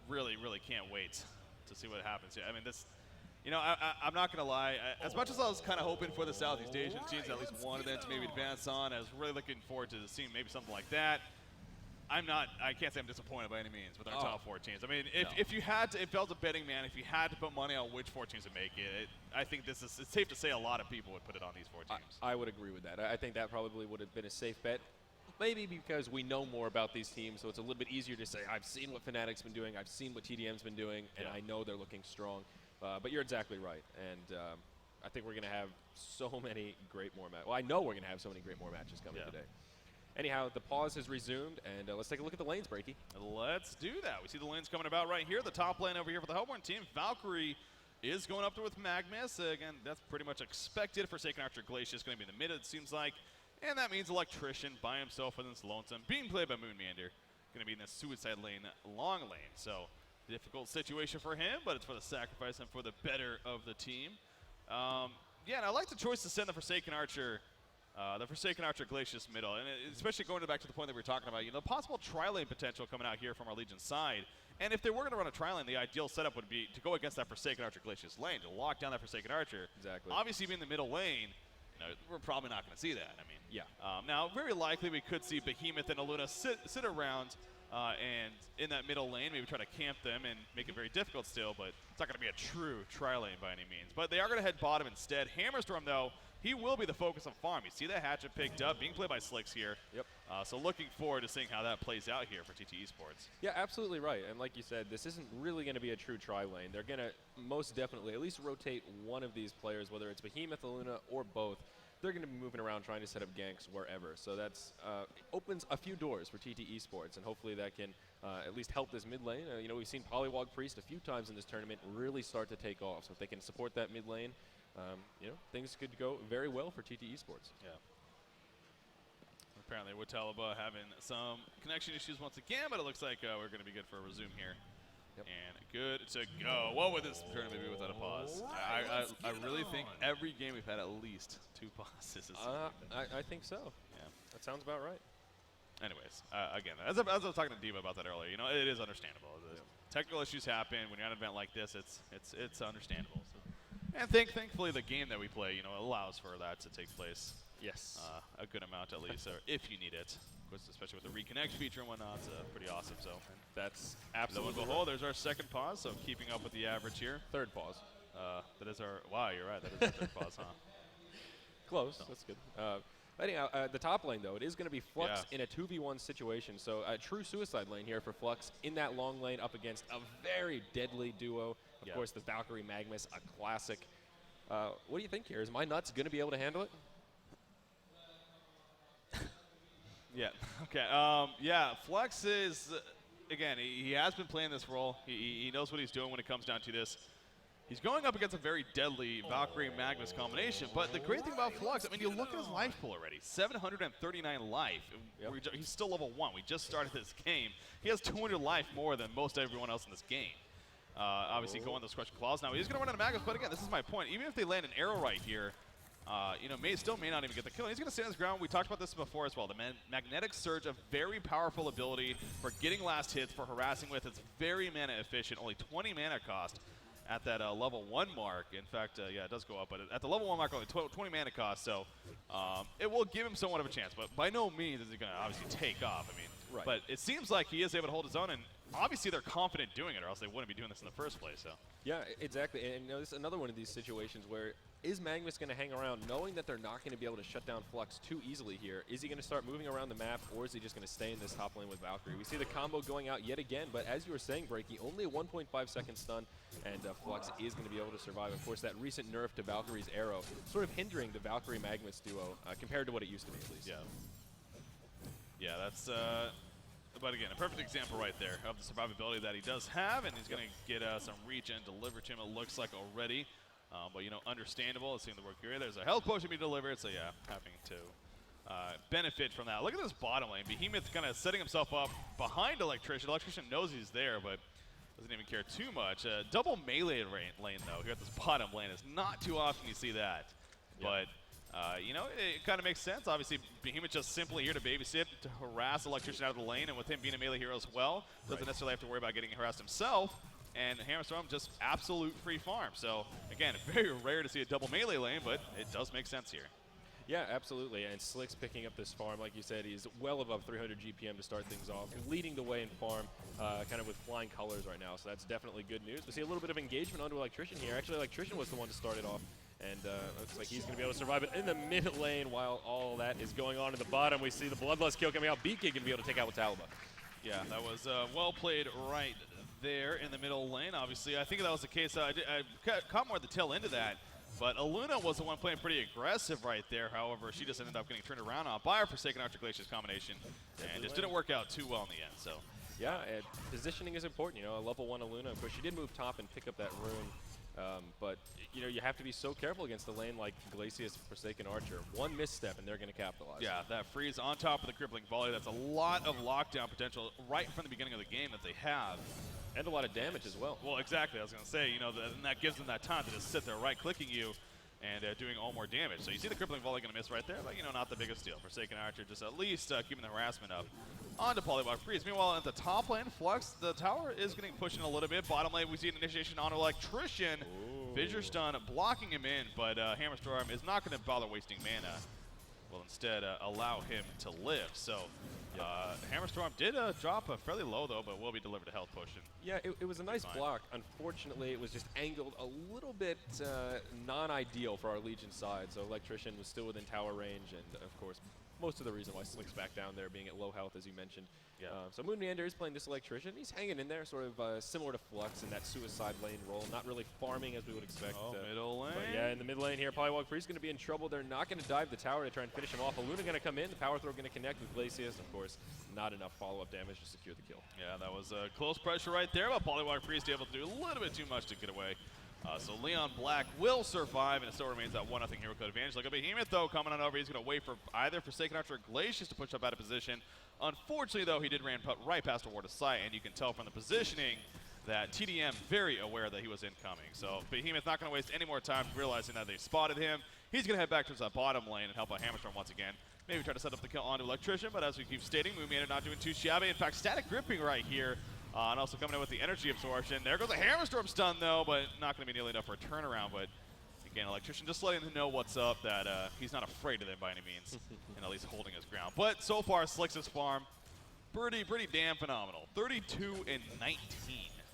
really can't wait to see what happens here. I mean, this. I'm not going to lie. As much as I was kind of hoping for the Southeast Asian teams, at least one of them to maybe advance on, I was really looking forward to seeing maybe something like that. I can't say I'm disappointed by any means with our top 4 teams. I mean, if you had to, if I was a betting man, if you had to put money on which 4 teams would make it, I think it's safe to say a lot of people would put it on these 4 teams. I would agree with that. I think that probably would have been a safe bet. Maybe because we know more about these teams, so it's a little bit easier to say, I've seen what Fnatic's been doing, I've seen what TDM's been doing, and I know they're looking strong. But you're exactly right. And I think we're going to have so many great more matches. Well, I know we're going to have so many great more matches coming today. Anyhow, the pause has resumed, and let's take a look at the lanes, Breaky. Let's do that. We see the lanes coming about right here. The top lane over here for the Hellborn team. Valkyrie is going up there with Magnus. Again, that's pretty much expected. Forsaken Archer Glacier is going to be in the mid, it seems like. And that means Electrician by himself in this lonesome, being played by Moonmeander, going to be in the suicide lane, long lane. So, difficult situation for him, but it's for the sacrifice and for the better of the team. Yeah, and I like the choice to send the Forsaken Archer Glacius middle, and especially going back to the point that we were talking about, you know, possible tri-lane potential coming out here from our Legion side. And if they were going to run a tri-lane, the ideal setup would be to go against that Forsaken Archer Glacius lane, to lock down that Forsaken Archer. Exactly. Obviously, being the middle lane, you know, we're probably not going to see that. I mean, now, very likely we could see Behemoth and Aluna sit around and in that middle lane, maybe try to camp them and make it very difficult still, but it's not going to be a true tri-lane by any means. But they are going to head bottom instead. Hammerstorm, though, he will be the focus of farm. You see that hatchet picked up, being played by Slicks here. Yep. So looking forward to seeing how that plays out here for TT Esports. Yeah, absolutely right. And like you said, this isn't really going to be a true tri-lane. They're going to most definitely at least rotate one of these players, whether it's Behemoth, Aluna, or both. They're going to be moving around trying to set up ganks wherever. So that's opens a few doors for TT Esports, and hopefully that can at least help this mid lane. You know, we've seen Polywog Priest a few times in this tournament really start to take off. So if they can support that mid lane, you know, things could go very well for TT Esports. Yeah. Apparently, Wotalaba having some connection issues once again, but it looks like we're going to be good for a resume here. Yep. And good to go. What would this tournament be without a pause? I really think every game we've had at least 2 pauses. I think so. Yeah. That sounds about right. Anyways, again, as I was talking to Diva about that earlier, you know, it is understandable. Technical issues happen when you're at an event like this. It's understandable. So. And thankfully, the game that we play, you know, allows for that to take place. Yes. A good amount at least, or if you need it. Especially with the reconnect feature and whatnot, it's pretty awesome. So that's absolutely right. There's our second pause, so keeping up with the average here. Third pause. That is our, wow, you're right, that is our third pause, huh? Close, so. That's good. Anyhow, the top lane, though, it is going to be Flux in a 2v1 situation. So a true suicide lane here for Flux in that long lane up against a very deadly duo. Of course, the Valkyrie Magnus, a classic. What do you think here? Is My Nuts going to be able to handle it? Yeah. Okay. Yeah. Flux is, again, he has been playing this role. He knows what he's doing when it comes down to this. He's going up against a very deadly Valkyrie Magnus combination. But the great thing about Flux, I mean, you look at his life pool already. 739 life. Yep. He's still level 1. We just started this game. He has 200 life more than most everyone else in this game. Obviously, going those Crushing Claws. Now, he's going to run out of Magnus. But again, this is my point. Even if they land an arrow right here, you know, still may not even get the kill. He's going to stand his ground. We talked about this before as well. The Magnetic Surge, a very powerful ability for getting last hits, for harassing with. It's very mana efficient, only 20 mana cost at that level 1 mark. In fact, yeah, it does go up, but at the level 1 mark, only 20 mana cost. So it will give him somewhat of a chance, but by no means is he going to obviously take off. I mean, but it seems like he is able to hold his own, and obviously they're confident doing it, or else they wouldn't be doing this in the first place. So. Yeah, exactly. And you know, this is another one of these situations where is Magnus going to hang around knowing that they're not going to be able to shut down Flux too easily here? Is he going to start moving around the map, or is he just going to stay in this top lane with Valkyrie? We see the combo going out yet again, but as you were saying, Breaky, only a 1.5 second stun, and Flux is going to be able to survive. Of course, that recent nerf to Valkyrie's arrow sort of hindering the Valkyrie Magnus duo compared to what it used to be, at least. Yeah. Yeah, that's... but again, a perfect example right there of the survivability that he does have, and he's going to get some reach and deliver to him, it looks like already. But, you know, understandable. Seeing the work here. There's a health potion being delivered, so yeah, having to benefit from that. Look at this bottom lane. Behemoth kind of setting himself up behind Electrician. Electrician knows he's there, but doesn't even care too much. Double melee lane, though, here at this bottom lane. Is not too often you see that. Yep. But, you know, it kind of makes sense. Obviously, Behemoth just simply here to babysit, to harass Electrician out of the lane, and with him being a melee hero as well, doesn't necessarily have to worry about getting harassed himself. And Hammerstorm just absolute free farm. So, again, very rare to see a double melee lane, but it does make sense here. Yeah, absolutely. And Slick's picking up this farm. Like you said, he's well above 300 GPM to start things off, leading the way in farm, kind of with flying colors right now. So that's definitely good news. We see a little bit of engagement onto Electrician here. Actually, Electrician was the one to start it off. And looks like he's going to be able to survive it in the mid lane while all that is going on in the bottom. We see the Bloodlust kill coming out. BK going to be able to take out Watalba. Yeah, that was well played right there in the middle lane. Obviously, I think that was the case. I caught more at the tail end of that. But Aluna was the one playing pretty aggressive right there. However, she just ended up getting turned around on by our Forsaken Archer Glacius combination. And just didn't work out too well in the end. So yeah, positioning is important. You know, a level 1 Aluna, of course, she did move top and pick up that rune. But, you know, you have to be so careful against a lane like Glacius Forsaken Archer. One misstep and they're going to capitalize. Yeah, that freeze on top of the crippling volley. That's a lot of lockdown potential right from the beginning of the game that they have. And a lot of damage as well. Well, exactly. I was going to say, you know, and that gives them that time to just sit there right-clicking you and doing all more damage. So you see the crippling volley going to miss right there, but, you know, not the biggest deal. Forsaken Archer just at least keeping the harassment up. On to Polywog Freeze. Meanwhile, at the top lane, Flux, the tower is getting pushed in a little bit. Bottom lane, we see an initiation on Electrician. Fissure Stun blocking him in, but Hammerstorm is not going to bother wasting mana. Will instead allow him to live. So Hammerstorm did drop fairly low, though, but will be delivered a health potion. Yeah, it was a nice block. Unfortunately, it was just angled a little bit non-ideal for our Legion side. So Electrician was still within tower range, and of course, most of the reason why Slick's back down there being at low health, as you mentioned. Yeah. So Moon Meander is playing this Electrician. He's hanging in there, sort of similar to Flux in that suicide lane role, not really farming as we would expect. Oh, middle lane. But yeah, in the mid lane here, Polywog Freeze going to be in trouble. They're not going to dive the tower to try and finish him off. Aluna going to come in. The power throw going to connect with Glacius. Of course, not enough follow-up damage to secure the kill. Yeah, that was close pressure right there, but Polywog Freeze able to do a little bit too much to get away. So Leon Black will survive, and it still remains that 1-0 hero code advantage. Like a Behemoth, though, coming on over. He's going to wait for either Forsaken Archer or Glacius to push up out of position. Unfortunately, though, he did ran right past a ward of sight, and you can tell from the positioning that TDM very aware that he was incoming. So Behemoth not going to waste any more time realizing that they spotted him. He's going to head back towards that bottom lane and help out Hammerstorm once again. Maybe try to set up the kill onto Electrician, but as we keep stating, Moonman not doing too shabby. In fact, static gripping right here. And also coming in with the energy absorption. There goes the Hammerstorm stun, though, but not going to be nearly enough for a turnaround. But again, Electrician just letting them know what's up, that he's not afraid of them by any means, and at least holding his ground. But so far, Slick's farm, pretty damn phenomenal. 32 and 19.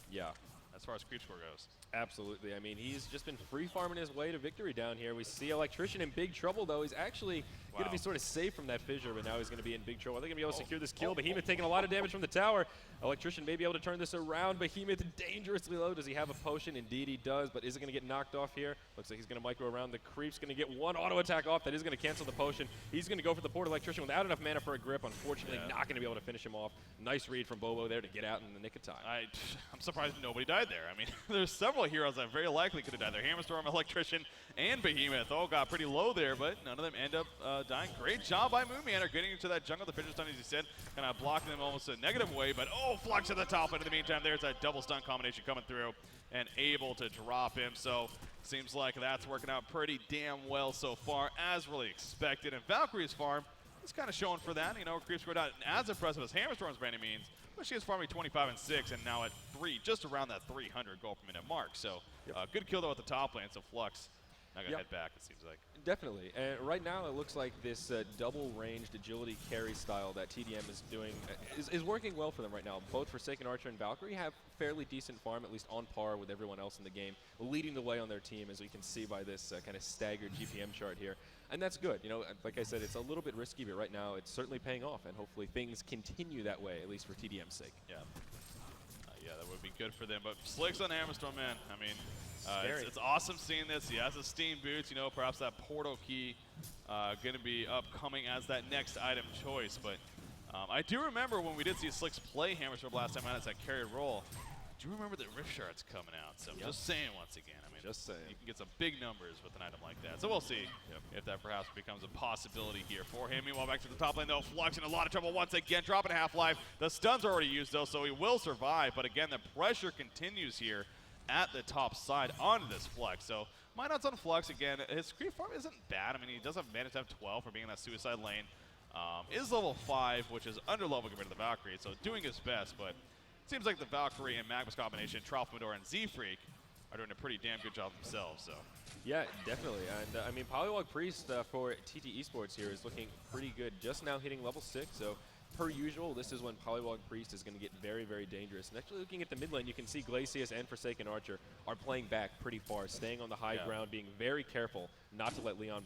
Yeah. As far as creep score goes. Absolutely. I mean, he's just been free farming his way to victory down here. We see Electrician in big trouble, though. He's actually going to be sort of safe from that fissure, but now he's going to be in big trouble. They're going to be able to secure this kill. Behemoth taking a lot of damage from the tower. Electrician may be able to turn this around. Behemoth dangerously low. Does he have a potion? Indeed he does, but is it going to get knocked off here? Looks like he's going to micro around. The creep's going to get one auto attack off. That is going to cancel the potion. He's going to go for the port Electrician without enough mana for a grip. Unfortunately, not going to be able to finish him off. Nice read from Bobo there to get out in the nick of time. I'm surprised nobody died there. I mean, there's several heroes that very likely could have died there. Hammerstorm, Electrician, and Behemoth all got pretty low there, but none of them end up dying. Great job by Moonmanor getting into that jungle. The fissure stun, as you said, kind of blocking them almost a negative way, but Flux at the top. But in the meantime, there's that double stun combination coming through and able to drop him. So seems like that's working out pretty damn well so far, as really expected. And Valkyrie's farm is kind of showing for that. You know, creep score not as impressive as Hammerstorm's by any means, but she is farming 25 and 6, and now at 3, just around that 300 goal per minute mark. So good kill though at the top lane. So Flux not gonna head back, it seems like. Definitely. And right now, it looks like this double-ranged agility carry style that TDM is doing is working well for them right now. Both Forsaken Archer and Valkyrie have fairly decent farm, at least on par with everyone else in the game, leading the way on their team, as we can see by this kind of staggered GPM chart here. And that's good. You know, like I said, it's a little bit risky, but right now it's certainly paying off, and hopefully things continue that way, at least for TDM's sake. Yeah. Yeah, that would be good for them. But Slicks on Hammerstorm, man, I mean, it's awesome seeing this. He has his Steam Boots, you know, perhaps that portal key going to be upcoming as that next item choice. But I do remember when we did see Slicks play Hammerstorm last time out as that carry role. Do you remember the Rift Shards coming out? So just saying once again, I mean, just saying. You can get some big numbers with an item like that. So we'll see if that perhaps becomes a possibility here for him. Meanwhile, back to the top lane, though, Flux in a lot of trouble once again, dropping a half-life. The stun's already used, though, so he will survive. But again, the pressure continues here at the top side onto this Flux. So my nuts on Flux, again, his creep farm isn't bad. I mean, he does have managed to have 12 for being in that suicide lane. Is level 5, which is under level compared to the Valkyrie, so doing his best, but it seems like the Valkyrie and Magnus combination, Trophmodor and Z-Freak, are doing a pretty damn good job themselves. So. Yeah, definitely. And I mean, Polywog Priest for TT eSports here is looking pretty good. Just now hitting level 6, so per usual, this is when Polywog Priest is going to get very, very dangerous. And actually looking at the mid lane, you can see Glacius and Forsaken Archer are playing back pretty far, staying on the high ground, being very careful not to let Leon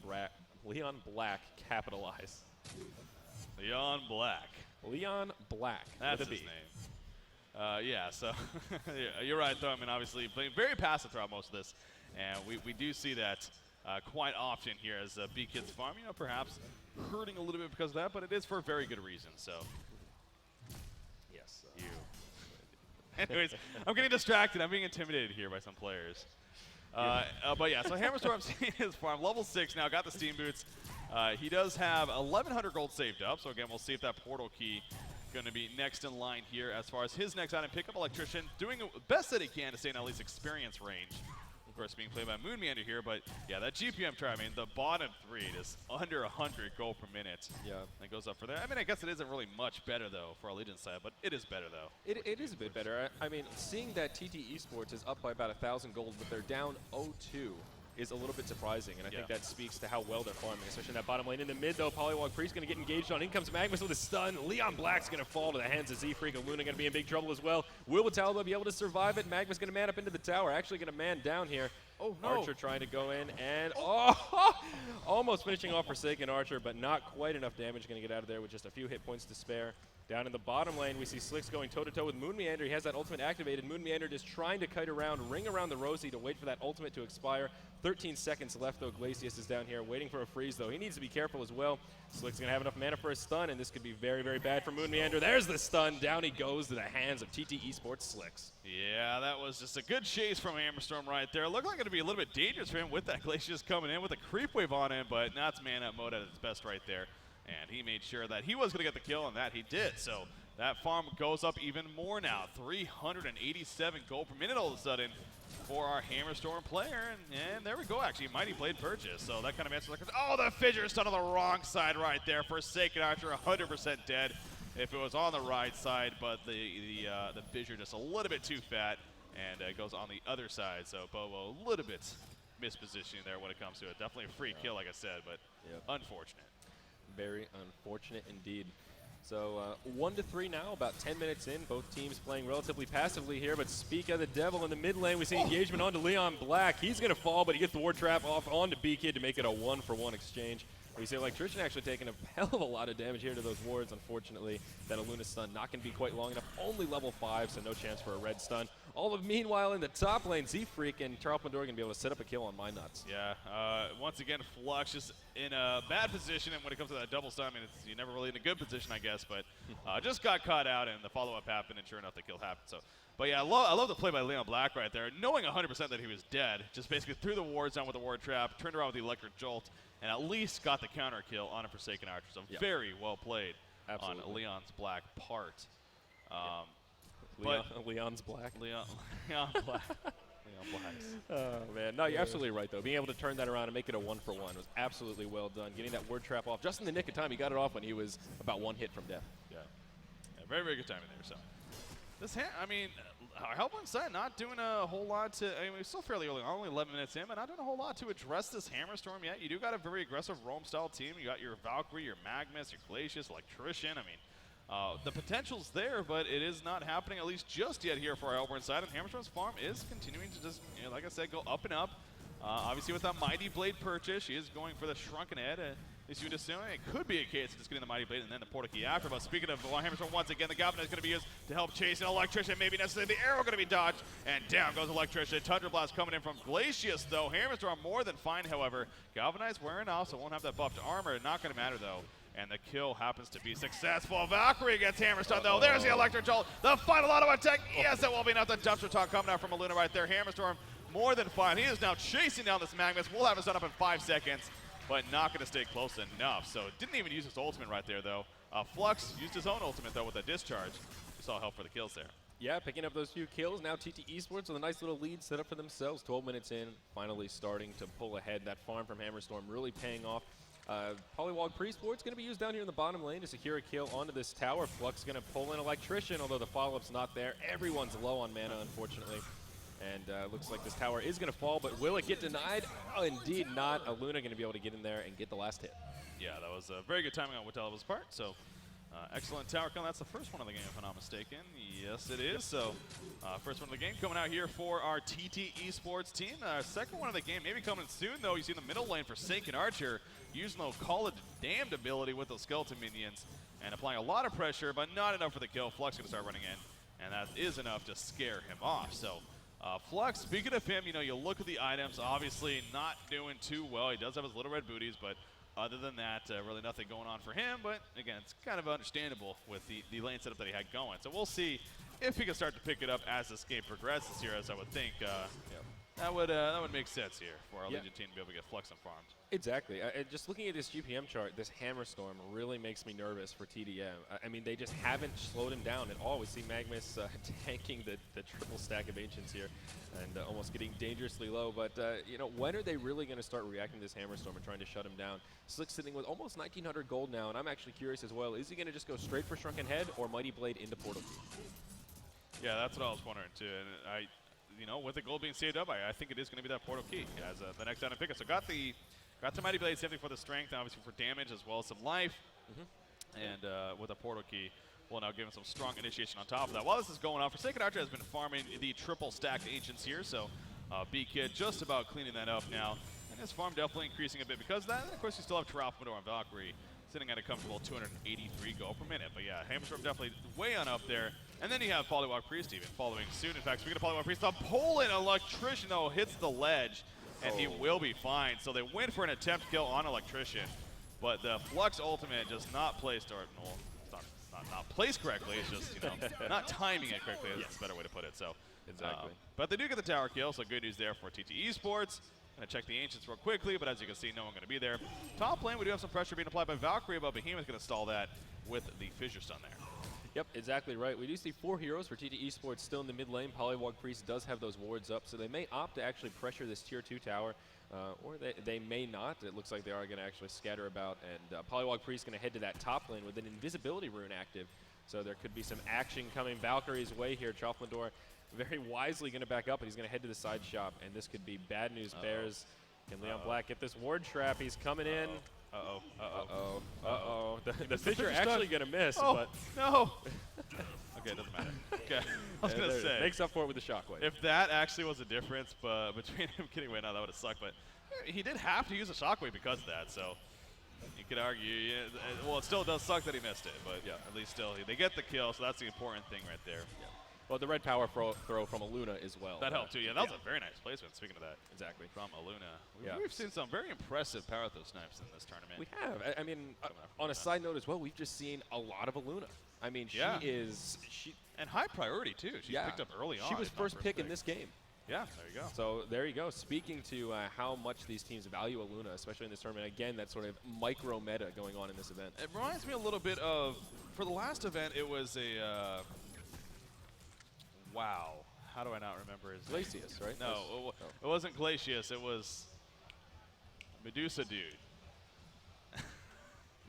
Black capitalize. Leon Black. Leon Black. That's his name. Yeah, so you're right, though. I mean, obviously, playing very passive throughout most of this. And we do see that quite often here as B-Kid's farm, you know, perhaps hurting a little bit because of that, but it is for a very good reason, so. Yes. Anyways, I'm getting distracted. I'm being intimidated here by some players. But yeah, so Hammerstorm's seeing his farm, level 6 now, got the Steam Boots. He does have 1,100 gold saved up, so again, we'll see if that portal key going to be next in line here as far as his next item. Pick up Electrician, doing the best that he can to stay in at least experience range. Of course, being played by Moon Meander here, but yeah, that GPM try, I mean, the bottom 3 is under 100 gold per minute. Yeah. And goes up for there. I mean, I guess it isn't really much better, though, for our Legends side, but it is better, though. It is a bit better. I mean, seeing that eSPORTS is up by about 1,000 gold, but they're down 0-2 is a little bit surprising, and I think that speaks to how well they're farming, especially in that bottom lane. In the mid, though, Polywog Priest going to get engaged on. In comes Magnus with a stun. Leon Black's going to fall to the hands of Z-Freak, and Luna going to be in big trouble as well. Will Vitalba be able to survive it? Magnus going to man up into the tower, actually going to man down here. Oh, no. Archer trying to go in, and almost finishing off Forsaken Archer, but not quite enough damage. Going to get out of there with just a few hit points to spare. Down in the bottom lane, we see Slicks going toe-to-toe with Moon Meander. He has that ultimate activated. Moon Meander just trying to kite around, ring around the Rosie to wait for that ultimate to expire. 13 seconds left, though. Glacius is down here waiting for a freeze, though. He needs to be careful as well. Slick's going to have enough mana for a stun, and this could be very, very bad for Moon Meander. There's the stun. Down he goes to the hands of TT Esports Slicks. Yeah, that was just a good chase from Hammerstorm right there. Looked like it would be a little bit dangerous for him with that Glacius coming in with a creep wave on him, but that's man-up mode at its best right there. And he made sure that he was going to get the kill, and that he did. So that farm goes up even more now. 387 gold per minute all of a sudden for our Hammerstorm player. And there we go, actually. Mighty Blade purchase. So that kind of answers. Oh, the fissure stun on the wrong side right there. Forsaken Archer, 100% dead if it was on the right side. But the fissure just a little bit too fat. And it goes on the other side. So Bobo a little bit mispositioning there when it comes to it. Definitely a free kill, like I said, but unfortunate. Very unfortunate indeed. So 1-3 now, about 10 minutes in. Both teams playing relatively passively here, but speak of the devil in the mid lane. We see engagement onto Leon Black. He's going to fall, but he gets the ward trap off onto B-Kid to make it a 1-for-1 exchange. We see Electrician actually taking a hell of a lot of damage here to those wards. Unfortunately, that Aluna stun not going to be quite long enough. Only level 5, so no chance for a red stun. All of meanwhile in the top lane, Z-Freak and Charles Pandora going to be able to set up a kill on My Nuts. Yeah, once again, Flux just in a bad position, and when it comes to that double stun, I mean, you're never really in a good position, I guess, but just got caught out, and the follow-up happened, and sure enough, the kill happened. So, but yeah, I love the play by Leon Black right there, knowing 100% that he was dead, just basically threw the wards down with the ward trap, turned around with the electric jolt, and at least got the counter kill on a Forsaken Archer. So very well played on Leon's Black part. Leon's Black. Leon Black. Leon Blacks. Oh, man. No, you're absolutely right, though. Being able to turn that around and make it a 1-for-1 was absolutely well done. Getting that word trap off just in the nick of time. He got it off when he was about 1 hit from death. Yeah. Very, very good timing there. So, this I mean, our Hellborn side not doing a whole lot to, I mean, we're still fairly early on, only 11 minutes in, but not doing a whole lot to address this Hammerstorm yet. You do got a very aggressive roam-style team. You got your Valkyrie, your Magnus, your Glacius, Electrician. I mean, the potential's there, but it is not happening, at least just yet here for our Hellborn side. And Hammerstorm's farm is continuing to just, you know, like I said, go up and up. Obviously, with that Mighty Blade purchase, she is going for the Shrunken Head. At least you would assume it could be a case of just getting the Mighty Blade and then the portal key after. But speaking of Hammerstorm, once again, the Goblin is going to be used to help chase an Electrician. Maybe necessarily the arrow going to be dodged. And down goes Electrician. Tundra Blast coming in from Glacius, though. Hammerstorm more than fine, however. Galvanized wearing off, so won't have that buffed armor. Not going to matter, though. And the kill happens to be successful. Valkyrie gets Hammerstone, though. There's the Electric Jolt. The final auto attack. Yes, that will be enough. The dumpster talk coming out from Aluna right there. Hammerstorm more than fine. He is now chasing down this Magnus. We'll have it set up in 5 seconds, but not going to stay close enough. So didn't even use his ultimate right there, though. Flux used his own ultimate, though, with a discharge. We saw help for the kills there. Yeah, picking up those few kills. Now TT Esports with a nice little lead set up for themselves. 12 minutes in, finally starting to pull ahead. That farm from Hammerstorm really paying off. Polywog Pre-Sport's going to be used down here in the bottom lane to secure a kill onto this tower. Flux going to pull in Electrician, although the follow-up's not there. Everyone's low on mana, unfortunately. And looks like this tower is going to fall, but will it get denied? Oh, indeed not. Aluna going to be able to get in there and get the last hit. Yeah, that was very good timing on Wittelva's part. So Excellent tower kill. That's the first one of the game, if I'm not mistaken. Yes, it is. So, first one of the game coming out here for our TT eSports team. Second one of the game, maybe coming soon, though. You see the middle lane Forsaken Archer using the Call of Damned ability with those skeleton minions and applying a lot of pressure, but not enough for the kill. Flux going to start running in, and that is enough to scare him off. So, Flux, speaking of him, you look at the items, obviously not doing too well. He does have his little red booties, but other than that, really nothing going on for him. But again, it's kind of understandable with the lane setup that he had going. So we'll see if he can start to pick it up as this game progresses here, as I would think. That would make sense here for our Legion team to be able to get Flux and farmed. Exactly. Just looking at this GPM chart, this Hammer Storm really makes me nervous for TDM. I mean, they just haven't slowed him down at all. We see Magnus tanking the triple stack of Ancients here and almost getting dangerously low. But, when are they really going to start reacting to this Hammer Storm and trying to shut him down? Slick sitting with almost 1,900 gold now, and I'm actually curious as well. Is he going to just go straight for Shrunken Head or Mighty Blade into Portal Key? Yeah, that's what I was wondering, too. And with the gold being saved up, I think it is going to be that Portal Key as the next down and pick up. So got the Mighty Blade saving for the strength, obviously for damage as well as some life. And with a Portal Key, we'll now give him some strong initiation on top of that. While this is going on, Forsaken Archer has been farming the triple stacked Ancients here, so B-Kid just about cleaning that up now. And his farm definitely increasing a bit because of that. And of course, you still have Teraphodor and Valkyrie sitting at a comfortable 283 gold per minute. But yeah, Hammerstorm definitely way on up there. And then you have Polywog Priest even following soon. In fact, speaking of Polywog Priest, the Poland Electrician, though, hits the ledge, and he will be fine. So they went for an attempt kill on Electrician, but the Flux ultimate just not placed, or no, it's not placed correctly. It's just, not timing it correctly. That's a better way to put it. So, exactly. But they do get the tower kill, so good news there for TT eSports. Gonna check the Ancients real quickly, but as you can see, no one gonna be there. Top lane, we do have some pressure being applied by Valkyrie, but Behemoth gonna stall that with the Fissure Stun there. Yep, exactly right. We do see 4 heroes for TT eSports still in the mid lane. Polywog Priest does have those wards up, so they may opt to actually pressure this tier 2 tower, or they may not. It looks like they are going to actually scatter about, and Polywog Priest going to head to that top lane with an invisibility rune active, so there could be some action coming Valkyrie's way here. Troughlmador very wisely going to back up, and he's going to head to the side shop, and this could be bad news bears. Can Leon Black get this ward trap? He's coming in. The Fissure actually going to miss, but no. Okay, doesn't matter. Okay, I was going to say. Makes up for it with the shockwave. If that actually was a difference between him getting away now, that would have sucked. But he did have to use a shockwave because of that, so you could argue. Well, it still does suck that he missed it, but at least still, they get the kill, so that's the important thing right there. Well, the red power throw from Aluna as well. That helped too. Yeah, that was a very nice placement. Speaking of that, exactly from Aluna, we've seen some very impressive power throw snipes in this tournament. We have. I mean, on a side note as well, we've just seen a lot of Aluna. I mean, she and high priority too. She's picked up early on. She was first pick in this game. Yeah, there you go. So there you go. Speaking to how much these teams value Aluna, especially in this tournament, again, that sort of micro meta going on in this event. It reminds me a little bit of, for the last event, it was a. Wow. How do I not remember his name? Glacius, right? No, it wasn't Glacius. It was Medusa dude.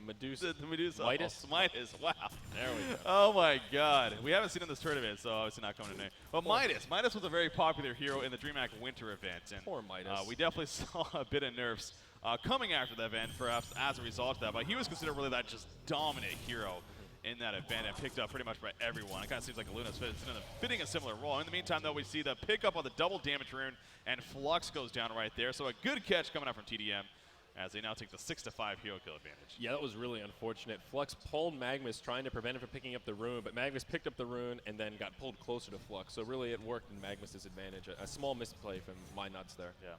Medusa. The Medusa. Midas? Oh, Midas. Wow. There we go. Oh my God. We haven't seen him in this tournament, so obviously not coming to name. But Midas. Midas was a very popular hero in the DreamHack Winter event. And poor Midas. We definitely saw a bit of nerfs coming after the event, perhaps as a result of that. But he was considered really that just dominant hero in that event and picked up pretty much by everyone. It kind of seems like Luna's fitting a similar role. In the meantime, though, we see the pickup on the double damage rune, and Flux goes down right there. So a good catch coming out from TDM as they now take the 6-5 hero kill advantage. Yeah, that was really unfortunate. Flux pulled Magnus, trying to prevent him from picking up the rune, but Magnus picked up the rune and then got pulled closer to Flux. So really it worked in Magnus' advantage. A small misplay from my nuts there. Yeah.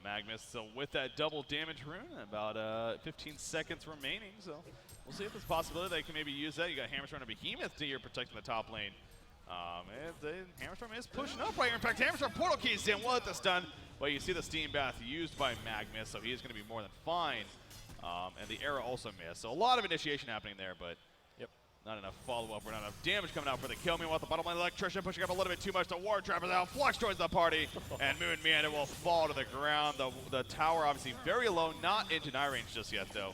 Magnus, so with that double damage rune, about 15 seconds remaining, so we'll see if there's a possibility they can maybe use that. You got Hammerstorm and Behemoth here protecting the top lane. And Hammerstorm is pushing up right here. In fact, Hammerstorm portal keys in. We'll let this done. But you see the Steam Bath used by Magnus, so he is going to be more than fine. And the arrow also missed. So a lot of initiation happening there, but not enough follow-up or not enough damage coming out for the kill. Meanwhile, the bottom lane Electrician pushing up a little bit too much. The War Trap is out. Flux joins the party, and Moon Meander will fall to the ground. The tower obviously very low, not into deny range just yet, though.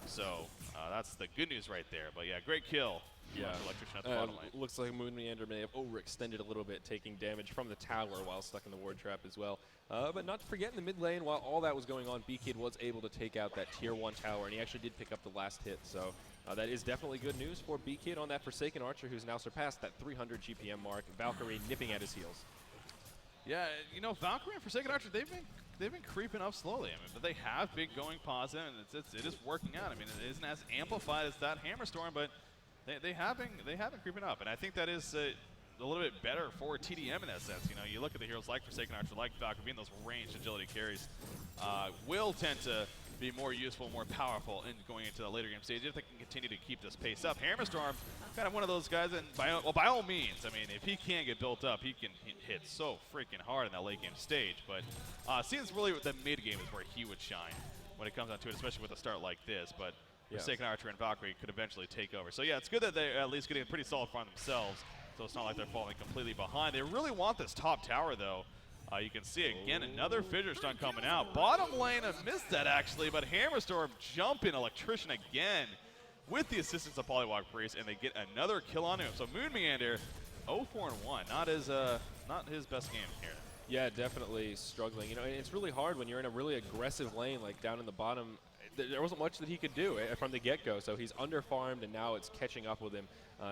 So that's the good news right there. But yeah, great kill too much electrician at the bottom lane. Looks like Moon Meander may have overextended a little bit, taking damage from the tower while stuck in the ward trap as well. But not to forget, in the mid lane, while all that was going on, B-Kid was able to take out that tier 1 tower, and he actually did pick up the last hit. So that is definitely good news for B-Kid on that Forsaken Archer, who's now surpassed that 300 GPM mark. Valkyrie nipping at his heels. Yeah, you know, Valkyrie and Forsaken Archer, they've been creeping up slowly. I mean, but they have been going positive, and it is working out. I mean, it isn't as amplified as that Hammerstorm, but they have been creeping up, and I think that is a little bit better for TDM in that sense. You know, you look at the heroes like Forsaken Archer, like Valkyrie, being those ranged agility carries, will tend to be more useful, more powerful in going into the later game stage if they can continue to keep this pace up. Hammerstorm, kind of one of those guys, and by all means, I mean, if he can get built up, he can hit so freaking hard in that late game stage. But seems really the mid game is where he would shine when it comes down to it, especially with a start like this. But Forsaken Archer and Valkyrie could eventually take over. So yeah, it's good that they're at least getting a pretty solid farm themselves, so it's not like they're falling completely behind. They really want this top tower, though. You can see, again, another fissure stun coming out. Bottom lane, I missed that, actually, but Hammerstorm jumping Electrician again with the assistance of Polywog Priest, and they get another kill on him. So Moon Meander, 0-4-1, not his best game here. Yeah, definitely struggling. You know, it's really hard when you're in a really aggressive lane, like down in the bottom. There wasn't much that he could do from the get-go, so he's under-farmed, and now it's catching up with him.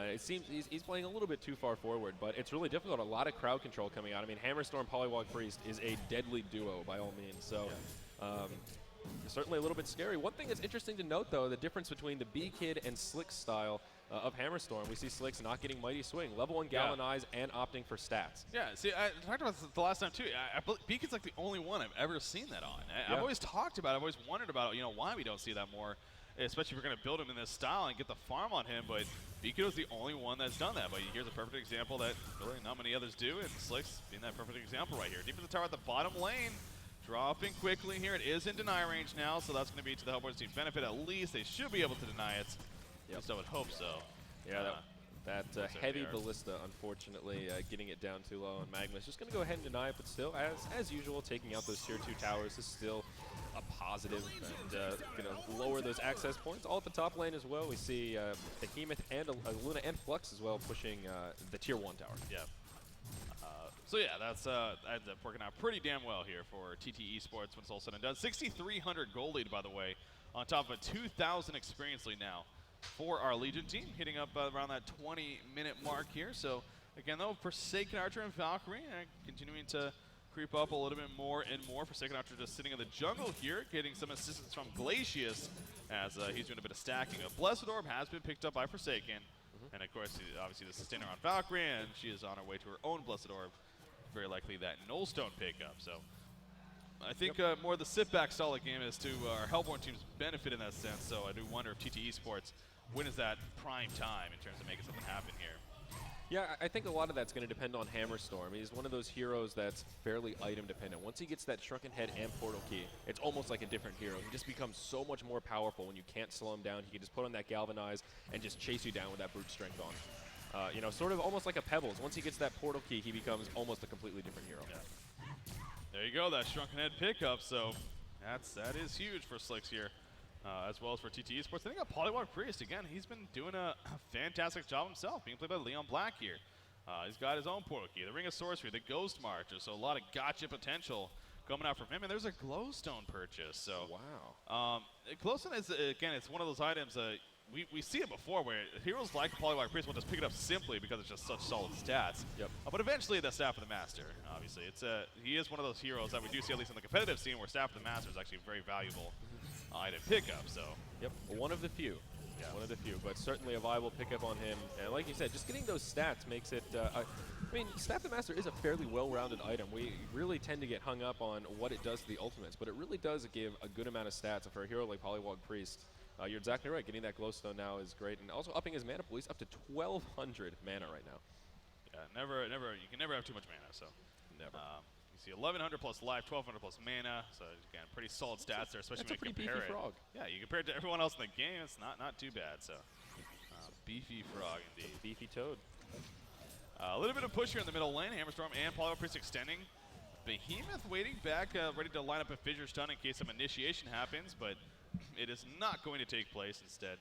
It seems he's playing a little bit too far forward, but it's really difficult. A lot of crowd control coming out. I mean, Hammerstorm, Polywog Priest is a deadly duo by all means, so certainly a little bit scary. One thing that's interesting to note, though, the difference between the B-Kid and Slick's style of Hammerstorm. We see Slicks not getting Mighty Swing, level 1 Galvanize, and opting for stats. Yeah, see, I talked about this the last time, too. B-Kid's like the only one I've ever seen that on. I've always talked about it. I've always wondered about, you know, why we don't see that more, especially if we're going to build him in this style and get the farm on him. But B-Kid was the only one that's done that. But here's a perfect example that really not many others do, and Slicks being that perfect example right here. Deep in the tower at the bottom lane. Dropping quickly here. It is in deny range now, so that's going to be to the Hellbourne team's benefit. At least they should be able to deny it. At least I would hope so. Yeah, that heavy ballista, unfortunately, getting it down too low, and Magma's just going to go ahead and deny it, but still, as usual, taking out those tier 2 towers is still a positive, and going to lower those access points. All at the top lane as well, we see Behemoth and Luna and Flux as well pushing the tier 1 tower. Yeah. So yeah, that's ends up working out pretty damn well here for eSPORTS when it's all said and done. 6,300 gold lead, by the way, on top of a 2,000 experience lead now for our Legion team, hitting up around that 20-minute mark here. So again, though, Forsaken Archer and Valkyrie continuing to creep up a little bit more and more. Forsaken Archer just sitting in the jungle here, getting some assistance from Glacius as he's doing a bit of stacking. A Blessed Orb has been picked up by Forsaken, and of course, obviously the Sustainer on Valkyrie, and she is on her way to her own Blessed Orb. Very likely that Nullstone pickup. So I think more the sit-back solid game is to our Hellbourne team's benefit in that sense. So I do wonder if eSPORTS, when is that prime time in terms of making something happen here? Yeah, I think a lot of that's going to depend on Hammerstorm. He's one of those heroes that's fairly item dependent. Once he gets that Shrunken Head and Portal Key, it's almost like a different hero. He just becomes so much more powerful when you can't slow him down. He can just put on that Galvanize and just chase you down with that brute strength on. You know, sort of almost like a Pebbles. Once he gets that Portal Key, he becomes almost a completely different hero. Yeah. There you go, that Shrunken Head pickup. So that is huge for Slicks here, as well as for eSPORTS. I think Polywog Priest, again, he's been doing a fantastic job himself, being played by Leon Black here. He's got his own Portal Key, the Ring of Sorcery, the Ghost Marcher, so a lot of gotcha potential coming out from him. And there's a Glowstone purchase. So wow. Glowstone is, again, it's one of those items we see it before where heroes like Polywog Priest will just pick it up simply because it's just such solid stats. Yep. But eventually the Staff of the Master, obviously. He is one of those heroes that we do see, at least in the competitive scene, where Staff of the Master is actually a very valuable item pickup. So. Yep, one of the few. Yeah. One of the few, but certainly a viable pickup on him. And like you said, just getting those stats makes it, I mean, Staff of the Master is a fairly well-rounded item. We really tend to get hung up on what it does to the ultimates, but it really does give a good amount of stats. And for a hero like Polywog Priest, you're exactly right. Getting that Glowstone now is great, and also upping his mana pool. He's up to 1,200 mana right now. Yeah, you can never have too much mana. So never. You see 1,100 plus life, 1,200 plus mana. So again, pretty solid stats there, especially when you compare it. Frog. Yeah, you compare it to everyone else in the game. It's not too bad. So beefy frog indeed. Beefy toad. A little bit of push here in the middle lane. Hammerstorm and Polywog Priest extending. Behemoth waiting back, ready to line up a Fissure Stun in case some initiation happens, but it is not going to take place. Instead,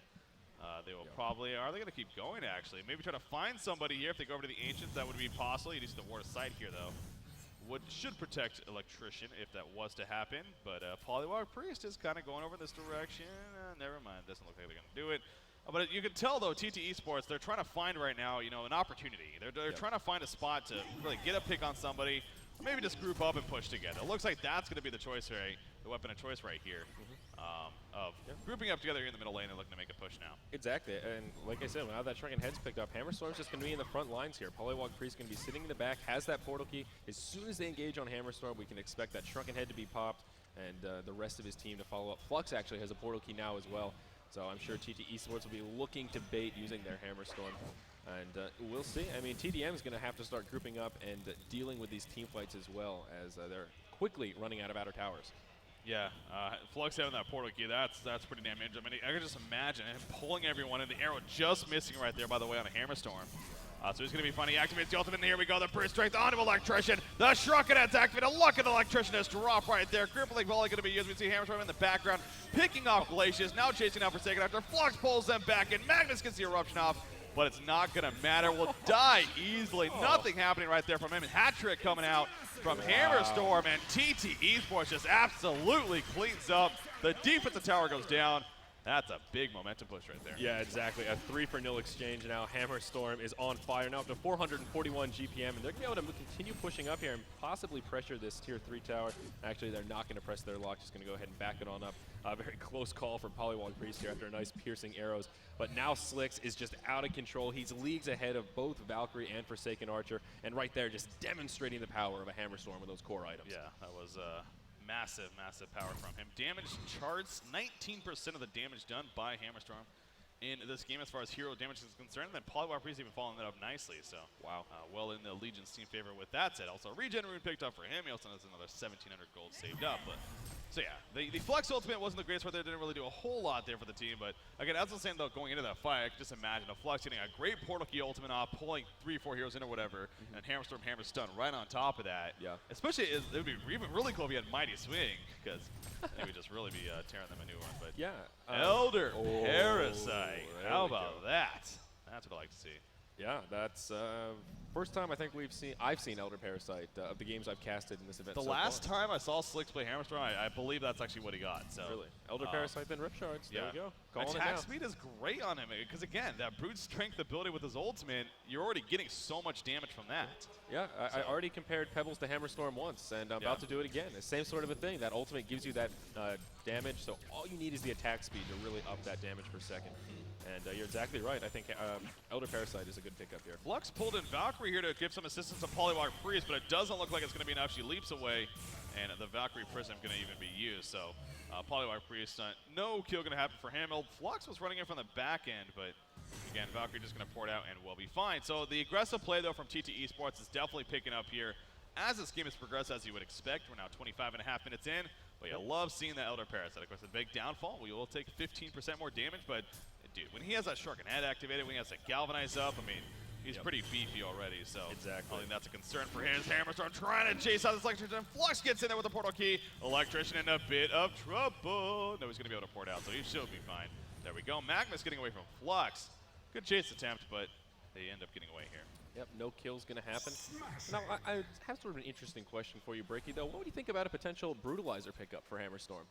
They will probably, are they going to keep going actually? Maybe try to find somebody here. If they go over to the Ancients, that would be possible. You just need the Ward of Sight here though. Should protect Electrician if that was to happen, but Polywog Priest is kind of going over this direction. Never mind, doesn't look like they're going to do it. But you can tell though, TT Esports, they're trying to find right now, you know, an opportunity. They're trying to find a spot to really get a pick on somebody, or maybe just group up and push together. It looks like that's going to be the choice, right? The weapon of choice right here. Of grouping up together here in the middle lane and looking to make a push now. Exactly, and like I said, now that Shrunken Head's picked up, Hammerstorm's just going to be in the front lines here. Polywog Priest going to be sitting in the back, has that portal key. As soon as they engage on Hammerstorm, we can expect that Shrunken Head to be popped and the rest of his team to follow up. Flux actually has a portal key now as well, so I'm sure TT Esports will be looking to bait using their Hammerstorm. And we'll see. I mean, TDM is going to have to start grouping up and dealing with these team fights as well, as they're quickly running out of outer towers. Yeah, Flux having that portal key, that's pretty damn injured. I mean, I can just imagine him pulling everyone, and the arrow just missing right there, by the way, on a Hammerstorm. So he's going to be funny. He activates the ultimate, and here we go. The burst strength onto Electrician. The Shrunken Head's activated. Look at the Electrician just drop right there. Crippling volley going to be used. We see Hammerstorm in the background, picking off Glacius, now chasing out Forsaken after Flux pulls them back in. Magnus gets the eruption off, but it's not going to matter. Will die easily. Nothing happening right there from him. Hat trick coming out from Hammerstorm, and TT Esports just absolutely cleans up. The defensive tower goes down. That's a big momentum push right there. Yeah, exactly. A 3-for-0 exchange now. Hammerstorm is on fire now up to 441 GPM, and they're going to be able to continue pushing up here and possibly pressure this Tier 3 tower. Actually, they're not going to press their lock, just going to go ahead and back it on up. A very close call from Polywog Priest here after a nice piercing arrows. But now Slicks is just out of control. He's leagues ahead of both Valkyrie and Forsaken Archer, and right there just demonstrating the power of a Hammerstorm with those core items. Yeah, that was massive, massive power from him. Damage charts, 19% of the damage done by Hammerstorm in this game as far as hero damage is concerned. And then Polywog Priest even following that up nicely. So, wow, well in the Legion's team favor with that said. Also, regen rune picked up for him. He also has another 1,700 gold saved up. But so yeah, the Flux ultimate wasn't the greatest, but they didn't really do a whole lot there for the team. But again, as I was saying though, going into that fight, I could just imagine a Flux getting a great portal key ultimate off, pulling 3-4 heroes in or whatever, and Hammerstorm hammer stun right on top of that. Yeah. Especially, it would be even really cool if he had Mighty Swing, because he would just really be tearing them a new one. But yeah. Elder Parasite. How about that? That's what I like to see. Yeah, that's first time I think I've seen Elder Parasite of the games I've casted in this event. The last time I saw Slicks play Hammerstorm, I believe that's actually what he got. So really, Elder Parasite then Rip Shards. Yeah. There we go. Calling Attack it now. speed is great on him because again, that brute strength ability with his ultimate, you're already getting so much damage from that. Yeah, I already compared Pebbles to Hammerstorm once, and I'm about to do it again. The same sort of a thing. That ultimate gives you that damage, so all you need is the attack speed to really up that damage per second. And you're exactly right. I think Elder Parasite is a good pickup here. Flux pulled in Valkyrie here to give some assistance to Polywog Priest, but it doesn't look like it's going to be enough. She leaps away, and the Valkyrie Prism going to even be used. So Polywog Priest, no kill going to happen for him. Flux was running in from the back end, but again, Valkyrie just going to pour it out and we'll be fine. So the aggressive play, though, from TT Esports is definitely picking up here as this game has progressed, as you would expect. We're now 25.5 minutes in, but you love seeing that Elder Parasite. Of course, a big downfall. We will take 15% more damage, but dude, when he has that Shrunken Head activated, when he has that Galvanize up, I mean, he's pretty beefy already, so exactly. I think that's a concern for his Hammerstorm trying to chase out this Electrician. Flux gets in there with the portal key. Electrician in a bit of trouble. No, he's going to be able to pour it out, so he should be fine. There we go. Magnus getting away from Flux. Good chase attempt, but they end up getting away here. Yep, no kill's going to happen. Now, I have sort of an interesting question for you, Breaky, though. What would you think about a potential Brutalizer pickup for Hammerstorm?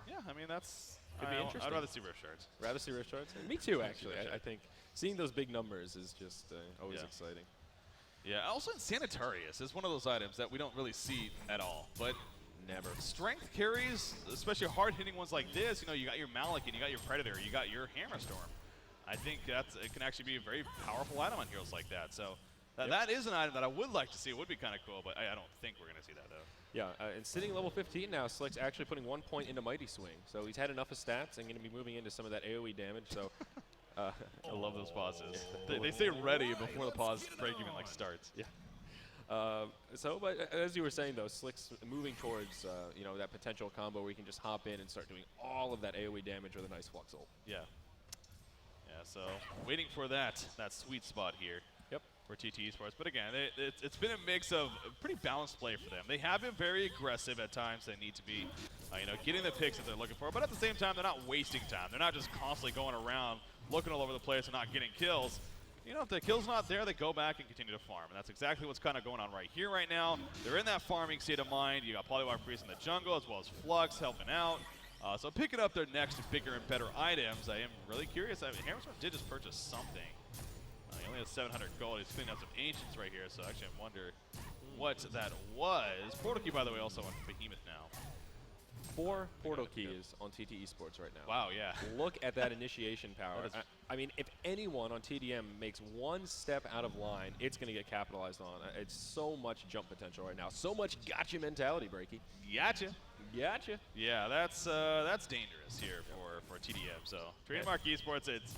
Yeah, I mean, that's... Could be interesting. I'd rather see Rift Shards. Rather see Rift Shards? Me too, actually. I think seeing those big numbers is just always exciting. Yeah, also Sanitarius is one of those items that we don't really see at all, but never. Strength carries, especially hard-hitting ones like this, you know, you got your Malik and you got your Predator, you got your Hammerstorm. I think it can actually be a very powerful item on heroes like that, so that is an item that I would like to see. It would be kind of cool, but I don't think we're going to see that, though. Yeah, and sitting level 15 now, Slick's actually putting 1 point into Mighty Swing. So he's had enough of stats and going to be moving into some of that AoE damage. So I love those pauses. They say ready before the pause break even starts. Yeah. But as you were saying though, Slick's moving towards you know, that potential combo where he can just hop in and start doing all of that AoE damage with a nice Flux ult. Yeah. Yeah. So waiting for that sweet spot here. Yep. for TT Esports. But again, it's been a mix of pretty balanced play for them. They have been very aggressive at times. They need to be, you know, getting the picks that they're looking for. But at the same time, they're not wasting time. They're not just constantly going around looking all over the place and not getting kills. You know, if the kill's not there, they go back and continue to farm. And that's exactly what's kind of going on right here right now. They're in that farming state of mind. You got Polywalk Priest in the jungle as well as Flux helping out. So picking up their next bigger and better items. I am really curious. I mean, Hammerstorm did just purchase something. He only has 700 gold. He's cleaning out some Ancients right here. So actually I wonder what that was. Portal Key, by the way, also on Behemoth now. 4 portal keys on TT Esports right now. Wow, yeah. Look at that initiation power. I mean, if anyone on TDM makes one step out of line, it's going to get capitalized on. It's so much jump potential right now. So much gotcha mentality, Breaky. Gotcha. Gotcha. Yeah, that's dangerous here for TDM. So Trademark Esports, it's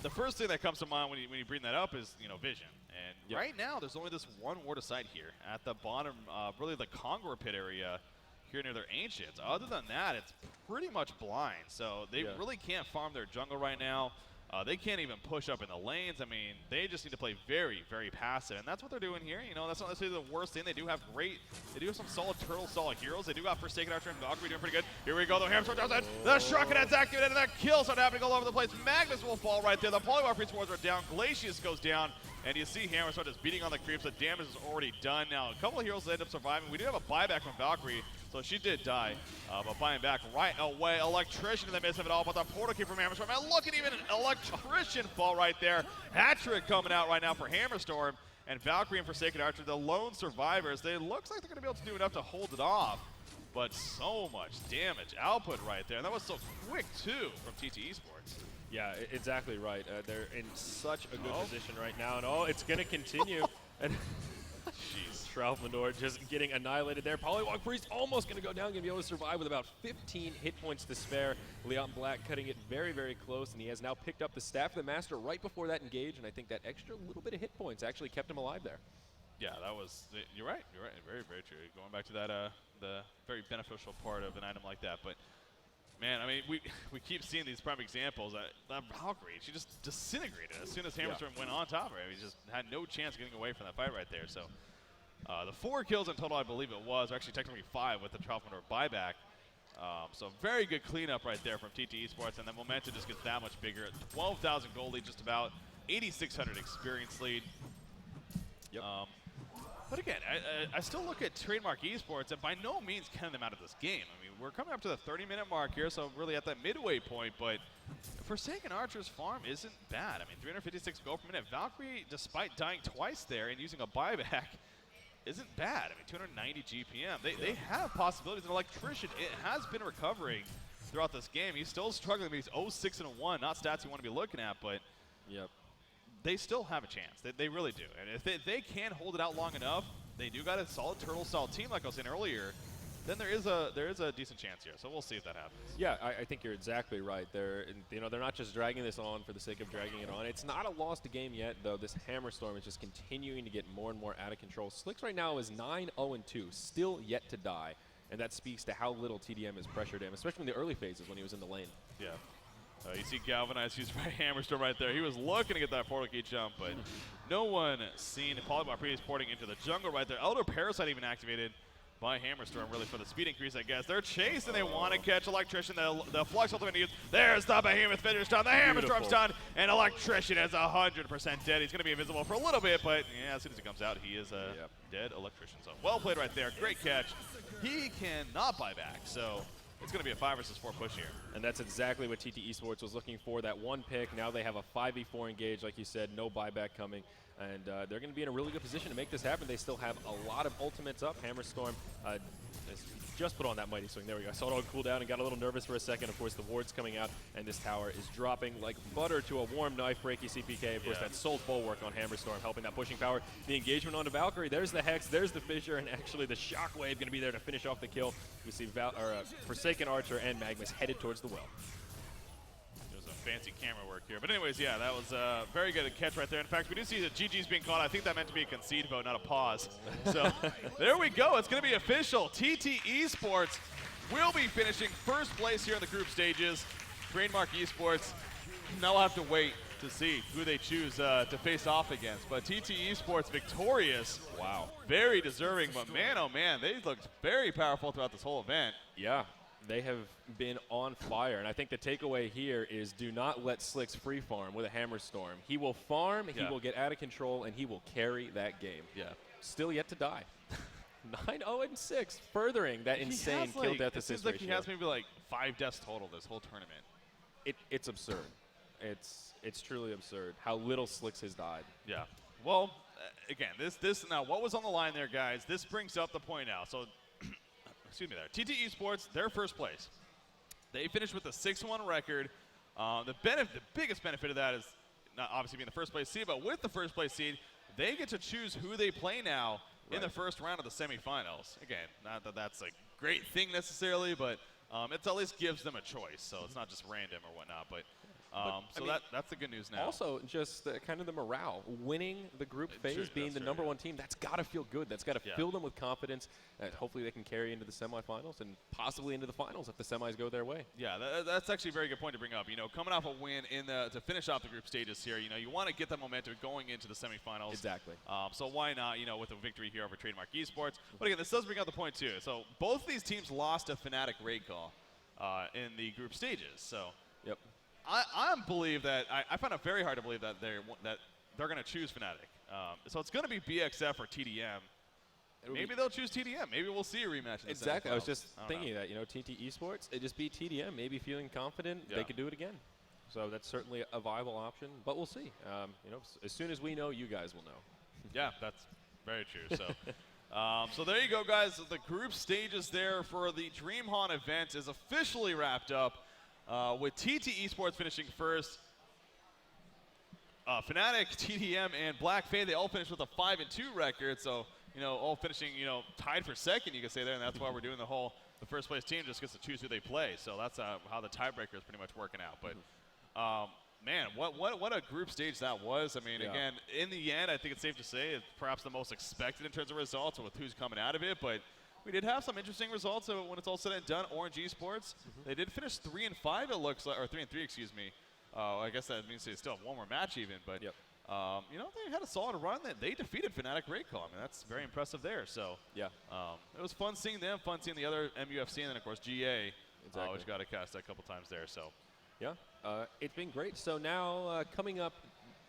the first thing that comes to mind when you bring that up is, you know, vision. And right now, there's only this one ward of sight here at the bottom, really the Conqueror pit area here near their Ancients. Other than that, it's pretty much blind. So they really can't farm their jungle right now. They can't even push up in the lanes. I mean, they just need to play very, very passive, and that's what they're doing here. You know, that's not necessarily the worst thing. They do have some solid turtle, solid heroes. They do got Forsaken Archer and Valkyrie doing pretty good. Here we go, though. Hamster does it. The Shuriken's activated, and that kill start happening all over the place. Magnus will fall right there. The Polywalk Priest wards are down. Glacius goes down, and you see Hammerstone just beating on the creeps. The damage is already done. Now, a couple of heroes end up surviving. We do have a buyback from Valkyrie. So she did die, but buying back right away. Electrician in the midst of it all, but the portal key from Hammerstorm. And look at even an Electrician fall right there. Hat-trick coming out right now for Hammerstorm. And Valkyrie and Forsaken Archer, the lone survivors. They looks like they're going to be able to do enough to hold it off. But so much damage output right there. And that was so quick, too, from TT Esports. Yeah, exactly right. They're in such a good position right now. And, it's going to continue. And jeez. Tralfmador just getting annihilated there. Polywalk Priest almost going to go down, going to be able to survive with about 15 hit points to spare. Leon Black cutting it very, very close, and he has now picked up the Staff of the Master right before that engage, and I think that extra little bit of hit points actually kept him alive there. Yeah, that was, you're right, very, very true. Going back to that, the very beneficial part of an item like that, but man, I mean, we keep seeing these prime examples. That Valkyrie, she just disintegrated as soon as Hammerstorm went on top of her. He just had no chance of getting away from that fight right there, so. The 4 kills in total, I believe it was, or actually technically 5 with the Tralfmador buyback. So very good cleanup right there from TT Esports, and the momentum just gets that much bigger. 12,000 gold lead, just about 8,600 experience lead. Yep. But again, I still look at Trademark Esports, and by no means counting them out of this game. I mean, we're coming up to the 30-minute mark here, so really at that midway point, but Forsaken Archer's farm isn't bad. I mean, 356 gold per minute. Valkyrie, despite dying twice there and using a buyback, isn't bad. I mean, 290 GPM. They have possibilities. An Electrician, it has been recovering throughout this game. He's still struggling, but he's 0-6-1. Not stats you want to be looking at, but they still have a chance. They really do. And if they can hold it out long enough, they do got a solid turtle-style team, like I was saying earlier, then there is a decent chance here. So we'll see if that happens. Yeah, I think you're exactly right. They're not just dragging this on for the sake of dragging it on. It's not a lost game yet, though. This Hammerstorm is just continuing to get more and more out of control. Slicks right now is 9-0-2, still yet to die, and that speaks to how little TDM has pressured him, especially in the early phases when he was in the lane. Yeah. You see Galvanized used by Hammerstorm right there. He was looking to get that portal key jump, but no one seen Polywalk Priest porting into the jungle right there. Elder Parasite even activated by Hammerstorm, really for the speed increase, I guess. They're chasing. They want to catch Electrician. The Flux ultimate use. There's the Behemoth finish done. The Hammerstorm's done, and Electrician is 100% dead. He's going to be invisible for a little bit, but yeah, as soon as he comes out, he is a dead Electrician. So well played right there. Great catch. He cannot buy back, so it's going to be a 5 versus 4 push here. And that's exactly what TT Esports was looking for, that one pick. Now they have a 5v4 engage, like you said, no buyback coming. And they're going to be in a really good position to make this happen. They still have a lot of ultimates up. Hammerstorm just put on that Mighty Swing. There we go. I saw it on cooldown and got a little nervous for a second. Of course, the ward's coming out, and this tower is dropping like butter to a warm knife. Breaky CPK, of course, that sold bulwark on Hammerstorm, helping that pushing power. The engagement onto Valkyrie. There's the Hex. There's the Fissure, and actually the Shockwave going to be there to finish off the kill. We see Forsaken Archer and Magnus headed towards the well. Fancy camera work here. But anyways, yeah, that was a very good catch right there. In fact, we do see the GG's being called. I think that meant to be a concede vote, not a pause. So there we go. It's going to be official. TT Esports will be finishing first place here in the group stages. Trademark Esports, now we'll have to wait to see who they choose to face off against. But TT Esports victorious. Wow. Very deserving, but man, oh man, they looked very powerful throughout this whole event. Yeah, they have been on fire. And I think the takeaway here is do not let Slicks free farm with a Hammer Storm. He will farm, he will get out of control, and he will carry that game. Yeah. Still yet to die. 9-0-6, furthering that insane kill death assist seems like ratio. he has maybe like 5 deaths total this whole tournament. It's absurd. It's truly absurd how little Slicks has died. Yeah. Well, again, this now what was on the line there, guys? This brings up the point now. So, excuse me there. TT Esports, their first place. They finished with a 6-1 record. The biggest benefit of that is not obviously being the first place seed, but with the first place seed, they get to choose who they play now in the first round of the semifinals. Again, not that that's a great thing necessarily, but it at least gives them a choice. So it's not just random or whatnot, but so that's the good news now. Also, just kind of the morale. Winning the group phase, being the number 1 team, that's got to feel good. That's got to fill them with confidence. Hopefully they can carry into the semifinals and possibly into the finals if the semis go their way. Yeah, that's actually a very good point to bring up. You know, coming off a win to finish off the group stages here, you know, you want to get that momentum going into the semifinals. Exactly. So why not, you know, with a victory here over Trademark Esports. But again, this does bring up the point too. So both these teams lost a Fnatic raid call in the group stages. So yep. I believe that I find it very hard to believe that they're going to choose Fnatic. So it's going to be BXF or TDM. Maybe they'll choose TDM. Maybe we'll see a rematch. In Exactly. the I was just I thinking that, you know, TT Esports, it just beat TDM. Maybe feeling confident they could do it again. So that's certainly a viable option. But we'll see. You know, as soon as we know, you guys will know. Yeah, that's very true. So, so there you go, guys. The group stages there for the DreamHack event is officially wrapped up. With TT Esports finishing first, Fnatic, TDM, and Black Faye, they all finished with a 5-2 record. So, you know, all finishing, you know, tied for second, you could say there, and that's why we're doing the first place team just gets to choose who they play. So that's how the tiebreaker is pretty much working out. But, man, what a group stage that was. I mean, again, in the end, I think it's safe to say it's perhaps the most expected in terms of results and with who's coming out of it. But we did have some interesting results when it's all said and done. Orange Esports, they did finish 3-5, it looks like, or 3-3, excuse me. I guess that means they still have one more match even, but you know, they had a solid run. They defeated Fnatic Raycall. I mean, that's very impressive there. So it was fun seeing them, fun seeing the other MUFC, and then of course GA, which got a cast a couple times there. So it's been great. So now coming up,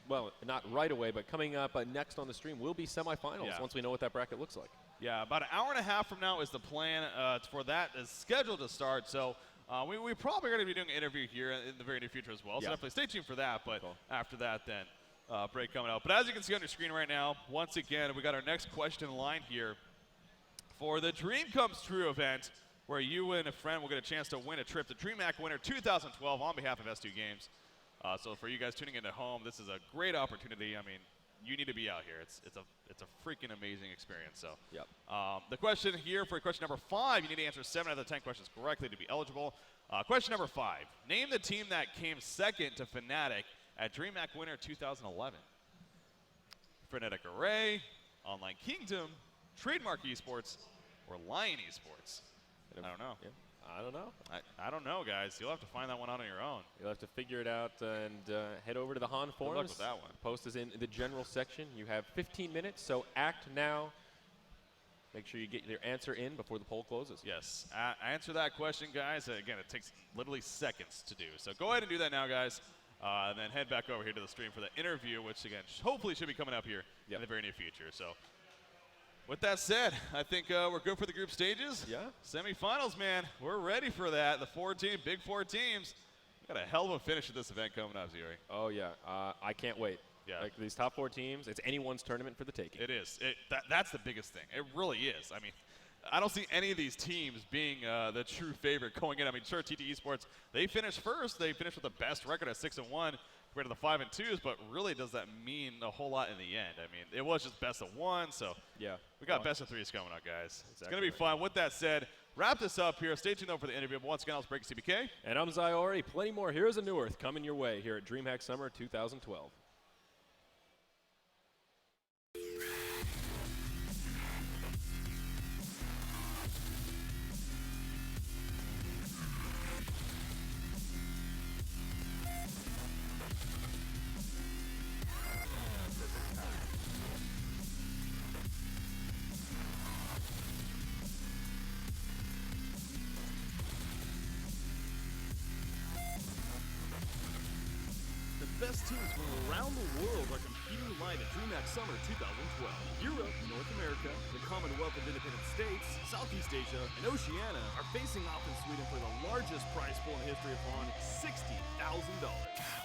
well, not right away, but coming up next on the stream will be semifinals once we know what that bracket looks like. Yeah, about an hour and a half from now is the plan for that is scheduled to start. So we probably are going to be doing an interview here in the very near future as well. So definitely stay tuned for that. But after that, then break coming out. But as you can see on your screen right now, once again, we got our next question in line here for the Dream Comes True event, where you and a friend will get a chance to win a trip to DreamHack Winter 2012 on behalf of S2 Games. So for you guys tuning in at home, this is a great opportunity. I mean, you need to be out here. It's a freaking amazing experience. So the question here for question number 5, you need to answer 7 out of the 10 questions correctly to be eligible. Question number 5, name the team that came second to Fnatic at DreamHack Winter 2011. Frenetic Array, Online Kingdom, Trademark Esports, or Lion Esports. I don't know. I don't know. I don't know, guys. You'll have to find that one out on your own. You'll have to figure it out and head over to the HON forums. Good luck with that one. Post is in the general section. You have 15 minutes, so act now. Make sure you get your answer in before the poll closes. Yes. Answer that question, guys. Again, it takes literally seconds to do. So go ahead and do that now, guys. And then head back over here to the stream for the interview, which, again, hopefully should be coming up here in the very near future. So with that said, I think we're good for the group stages. Yeah. Semifinals, man. We're ready for that. The big four teams. Got a hell of a finish at this event coming up, Zuri. Oh, yeah. I can't wait. Yeah. Like these top 4 teams, it's anyone's tournament for the taking. It is. That's the biggest thing. It really is. I mean, I don't see any of these teams being the true favorite going in. I mean, sure, TT Esports, they finished first. They finished with the best record at 6-1 compared to the 5-2s, but really does that mean a whole lot in the end? I mean, it was just best of 1, so we got best of 3s coming up, guys. It's going to be fun. With that said, wrap this up here. Stay tuned, though, for the interview. But once again, I was Breaking CBK. And I'm Zyori. Plenty more Heroes of Newerth coming your way here at DreamHack Summer 2012. best teams from around the world are competing live at DreamHack Summer 2012. Europe, North America, the Commonwealth of Independent States, Southeast Asia, and Oceania are facing off in Sweden for the largest prize pool in the history of HON, $60,000.